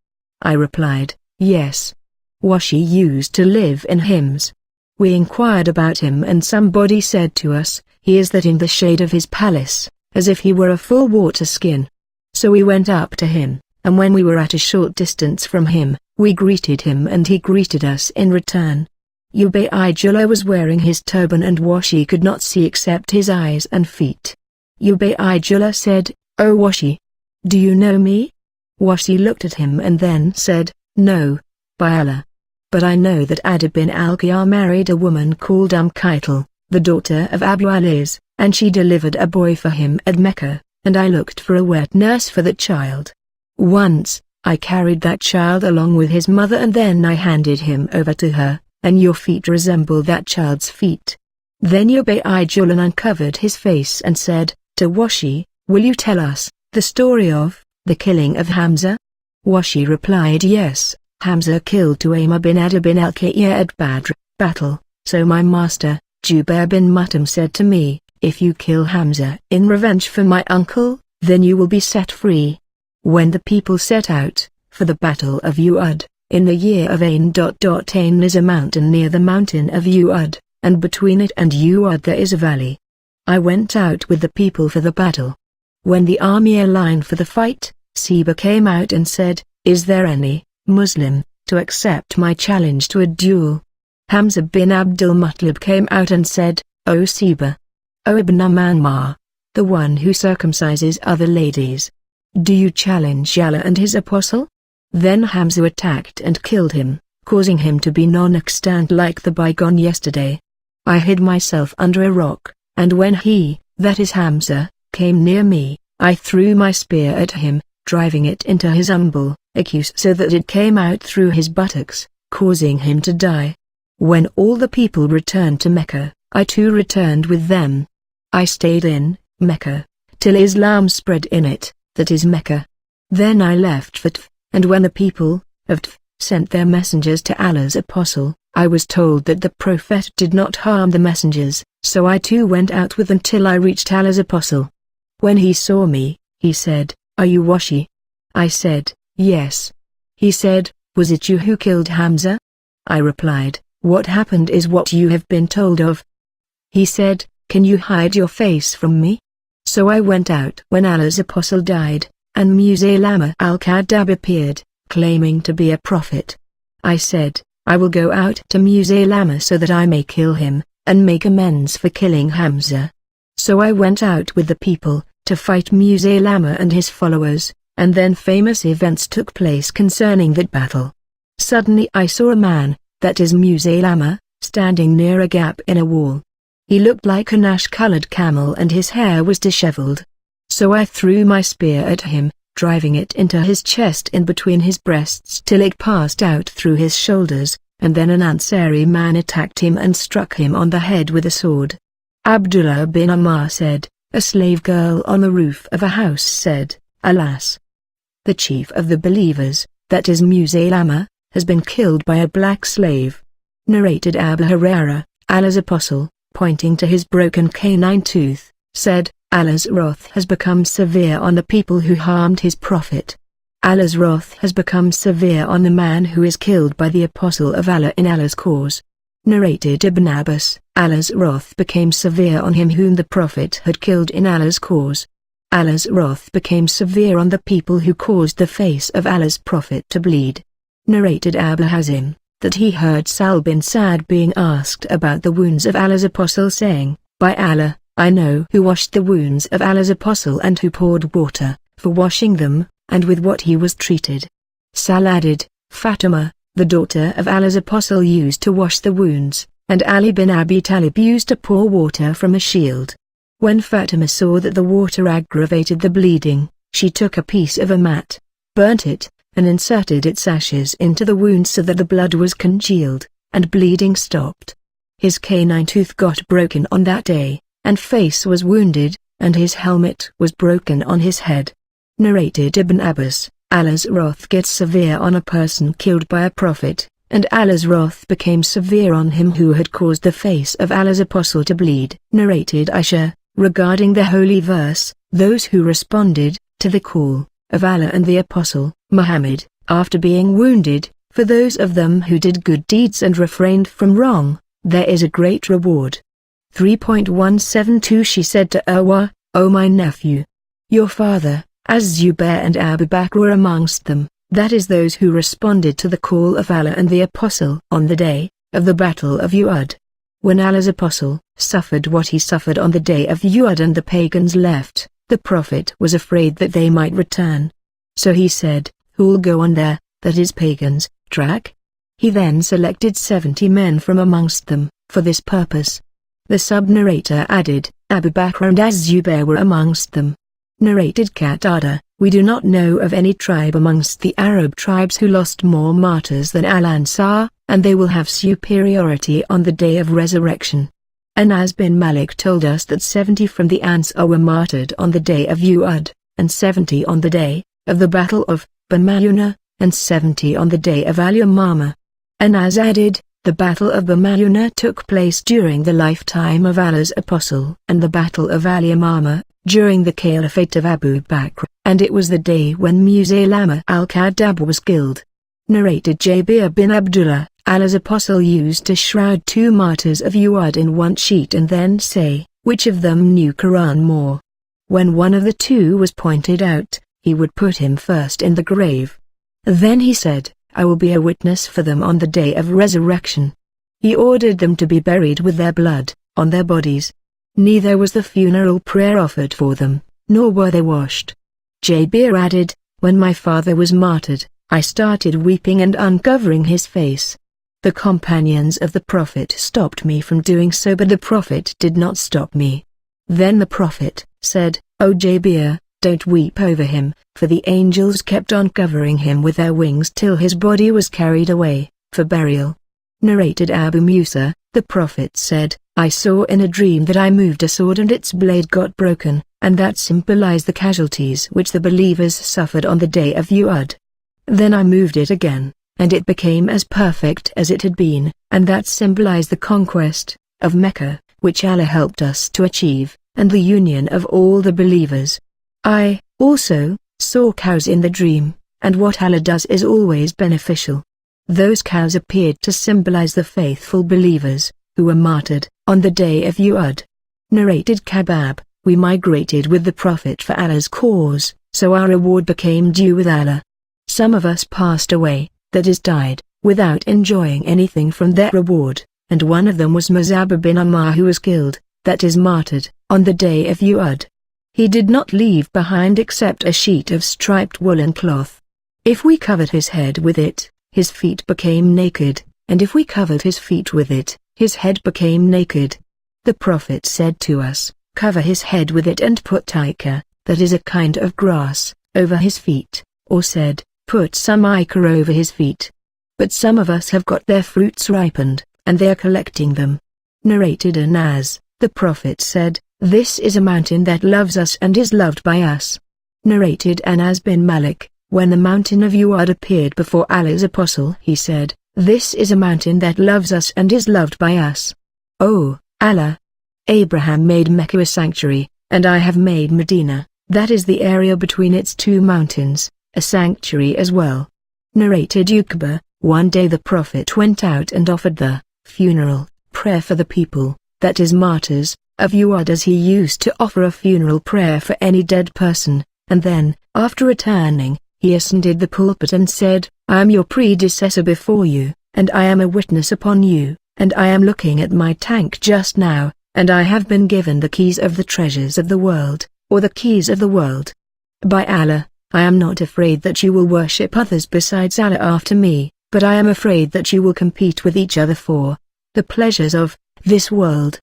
I replied, "Yes." Washi used to live in Hims. We inquired about him and somebody said to us, "He is that in the shade of his palace, as if he were a full water skin." So we went up to him, and when we were at a short distance from him, we greeted him and he greeted us in return. Ubaydullah was wearing his turban and Washi could not see except his eyes and feet. Ubaydullah said, "O Washi, do you know me?" Washi looked at him and then said, "No, by Allah. But I know that Adi bin al-Qiyar married a woman called Kaital, the daughter of Abu Aliz, and she delivered a boy for him at Mecca, and I looked for a wet nurse for that child. Once, I carried that child along with his mother and then I handed him over to her, and your feet resemble that child's feet." Then Ubaydullah uncovered his face and said to Washi, "Will you tell us the story of the killing of Hamza?" Washi replied, "Yes, Hamza killed Tuaymah bin Adi bin al-Khayyar at Badr battle, so my master, Jubair bin Mut'im said to me, 'If you kill Hamza in revenge for my uncle, then you will be set free.' When the people set out for the Battle of Uhud, in the year of Ain. Ain is a mountain near the mountain of Uhud, and between it and Uhud there is a valley. I went out with the people for the battle. When the army aligned for the fight, Siba came out and said, 'Is there any Muslim to accept my challenge to a duel?' Hamza bin Abdul Muttalib came out and said, 'O Siba, O Ibn Ammar, the one who circumcises other ladies, do you challenge Allah and his apostle?' Then Hamza attacked and killed him, causing him to be non-extant like the bygone yesterday. I hid myself under a rock, and when he, that is Hamza, came near me, I threw my spear at him, driving it into his umbel, so that it came out through his buttocks, causing him to die. When all the people returned to Mecca, I too returned with them. I stayed in Mecca till Islam spread in it, that is Mecca. Then I left for Tf, and when the people of Tf sent their messengers to Allah's apostle, I was told that the Prophet did not harm the messengers, so I too went out with them till I reached Allah's apostle. When he saw me, he said, "Are you Washi?" I said, "Yes." He said, "Was it you who killed Hamza?" I replied, "What happened is what you have been told of." He said, "Can you hide your face from me?" So I went out when Allah's apostle died, and Musaylama al-Kadhab appeared, claiming to be a prophet. I said, "I will go out to Musaylama so that I may kill him, and make amends for killing Hamza." So I went out with the people, to fight Musaylama and his followers, and then famous events took place concerning that battle. Suddenly I saw a man, that is Musaylama, standing near a gap in a wall. He looked like an ash-colored camel and his hair was disheveled. So I threw my spear at him, driving it into his chest in between his breasts till it passed out through his shoulders, and then an Ansari man attacked him and struck him on the head with a sword. Abdullah bin Ammar said, a slave girl on the roof of a house said, "Alas! The chief of the believers, that is Musaylama, has been killed by a black slave." Narrated Abu Hurairah, Allah's apostle, pointing to his broken canine tooth, said, "Allah's wrath has become severe on the people who harmed his prophet. Allah's wrath has become severe on the man who is killed by the apostle of Allah in Allah's cause." Narrated Ibn Abbas, Allah's wrath became severe on him whom the prophet had killed in Allah's cause. Allah's wrath became severe on the people who caused the face of Allah's prophet to bleed. Narrated Abu Hazim, that he heard Sal bin Sa'd being asked about the wounds of Allah's apostle saying, "By Allah, I know who washed the wounds of Allah's apostle and who poured water for washing them, and with what he was treated." Sal added, "Fatima, the daughter of Allah's apostle, used to wash the wounds, and Ali bin Abi Talib used to pour water from a shield. When Fatima saw that the water aggravated the bleeding, she took a piece of a mat, burnt it, and inserted its ashes into the wound so that the blood was congealed, and bleeding stopped. His canine tooth got broken on that day, and face was wounded, and his helmet was broken on his head." Narrated Ibn Abbas, Allah's wrath gets severe on a person killed by a prophet, and Allah's wrath became severe on him who had caused the face of Allah's apostle to bleed. Narrated Aisha, regarding the holy verse, those who responded to the call of Allah and the apostle Muhammad, after being wounded, for those of them who did good deeds and refrained from wrong, there is a great reward. 3.172 She said to Urwa, "O my nephew, your father, Az-Zubair and Abu Bakr were amongst them, that is those who responded to the call of Allah and the apostle on the day of the Battle of Uhud. When Allah's apostle suffered what he suffered on the day of Uhud and the pagans left, the prophet was afraid that they might return. So he said, Who'll go on their, that is pagans, track? He then selected 70 men from amongst them, for this purpose. The sub-narrator added, Abu Bakr and Az-Zubair were amongst them. Narrated Qatada, we do not know of any tribe amongst the Arab tribes who lost more martyrs than Al-Ansar, and they will have superiority on the day of resurrection. Anas bin Malik told us that 70 from the Ansar were martyred on the day of Uhud, and 70 on the day of the Battle of Badr, and 70 on the day of Al-Yamama. Anas added, the Battle of Badr took place during the lifetime of Allah's apostle, and the Battle of Al-Yamama during the caliphate of Abu Bakr, and it was the day when Musaylama al-Kadhab was killed. Narrated Jabir bin Abdullah, Allah's apostle used to shroud 2 martyrs of Uhud in one sheet and then say, which of them knew Quran more? When one of the 2 was pointed out, he would put him first in the grave. Then he said, I will be a witness for them on the day of resurrection. He ordered them to be buried with their blood on their bodies. Neither was the funeral prayer offered for them, nor were they washed. Jabir added, when my father was martyred, I started weeping and uncovering his face. The companions of the Prophet stopped me from doing so, but the Prophet did not stop me. Then the Prophet said, O Jabir, don't weep over him, for the angels kept on covering him with their wings till his body was carried away, for burial. Narrated Abu Musa, the Prophet said, I saw in a dream that I moved a sword and its blade got broken, and that symbolized the casualties which the believers suffered on the day of Uhud. Then I moved it again, and it became as perfect as it had been, and that symbolized the conquest of Mecca, which Allah helped us to achieve, and the union of all the believers. I, also, saw cows in the dream, and what Allah does is always beneficial. Those cows appeared to symbolize the faithful believers, who were martyred on the day of Uhud. Narrated Kabab, we migrated with the Prophet for Allah's cause, so our reward became due with Allah. Some of us passed away, that is died, without enjoying anything from their reward, and one of them was Mus'ab bin Umair who was killed, that is martyred, on the day of Uhud. He did not leave behind except a sheet of striped woolen cloth. If we covered his head with it, his feet became naked, and if we covered his feet with it, his head became naked. The Prophet said to us, cover his head with it and put taika, that is a kind of grass, over his feet, or said, put some ichor over his feet. But some of us have got their fruits ripened, and they are collecting them. Narrated Anas, the Prophet said, this is a mountain that loves us and is loved by us. Narrated Anas bin Malik, when the mountain of Uhud appeared before Allah's apostle he said, this is a mountain that loves us and is loved by us. O Allah! Abraham made Mecca a sanctuary, and I have made Medina, that is the area between its two mountains, a sanctuary as well. Narrated Uqba, one day the Prophet went out and offered the funeral prayer for the people, that is martyrs, of Uhud as he used to offer a funeral prayer for any dead person, and then, after returning, he ascended the pulpit and said, I am your predecessor before you, and I am a witness upon you, and I am looking at my tank just now, and I have been given the keys of the treasures of the world, or the keys of the world. By Allah, I am not afraid that you will worship others besides Allah after me, but I am afraid that you will compete with each other for the pleasures of this world.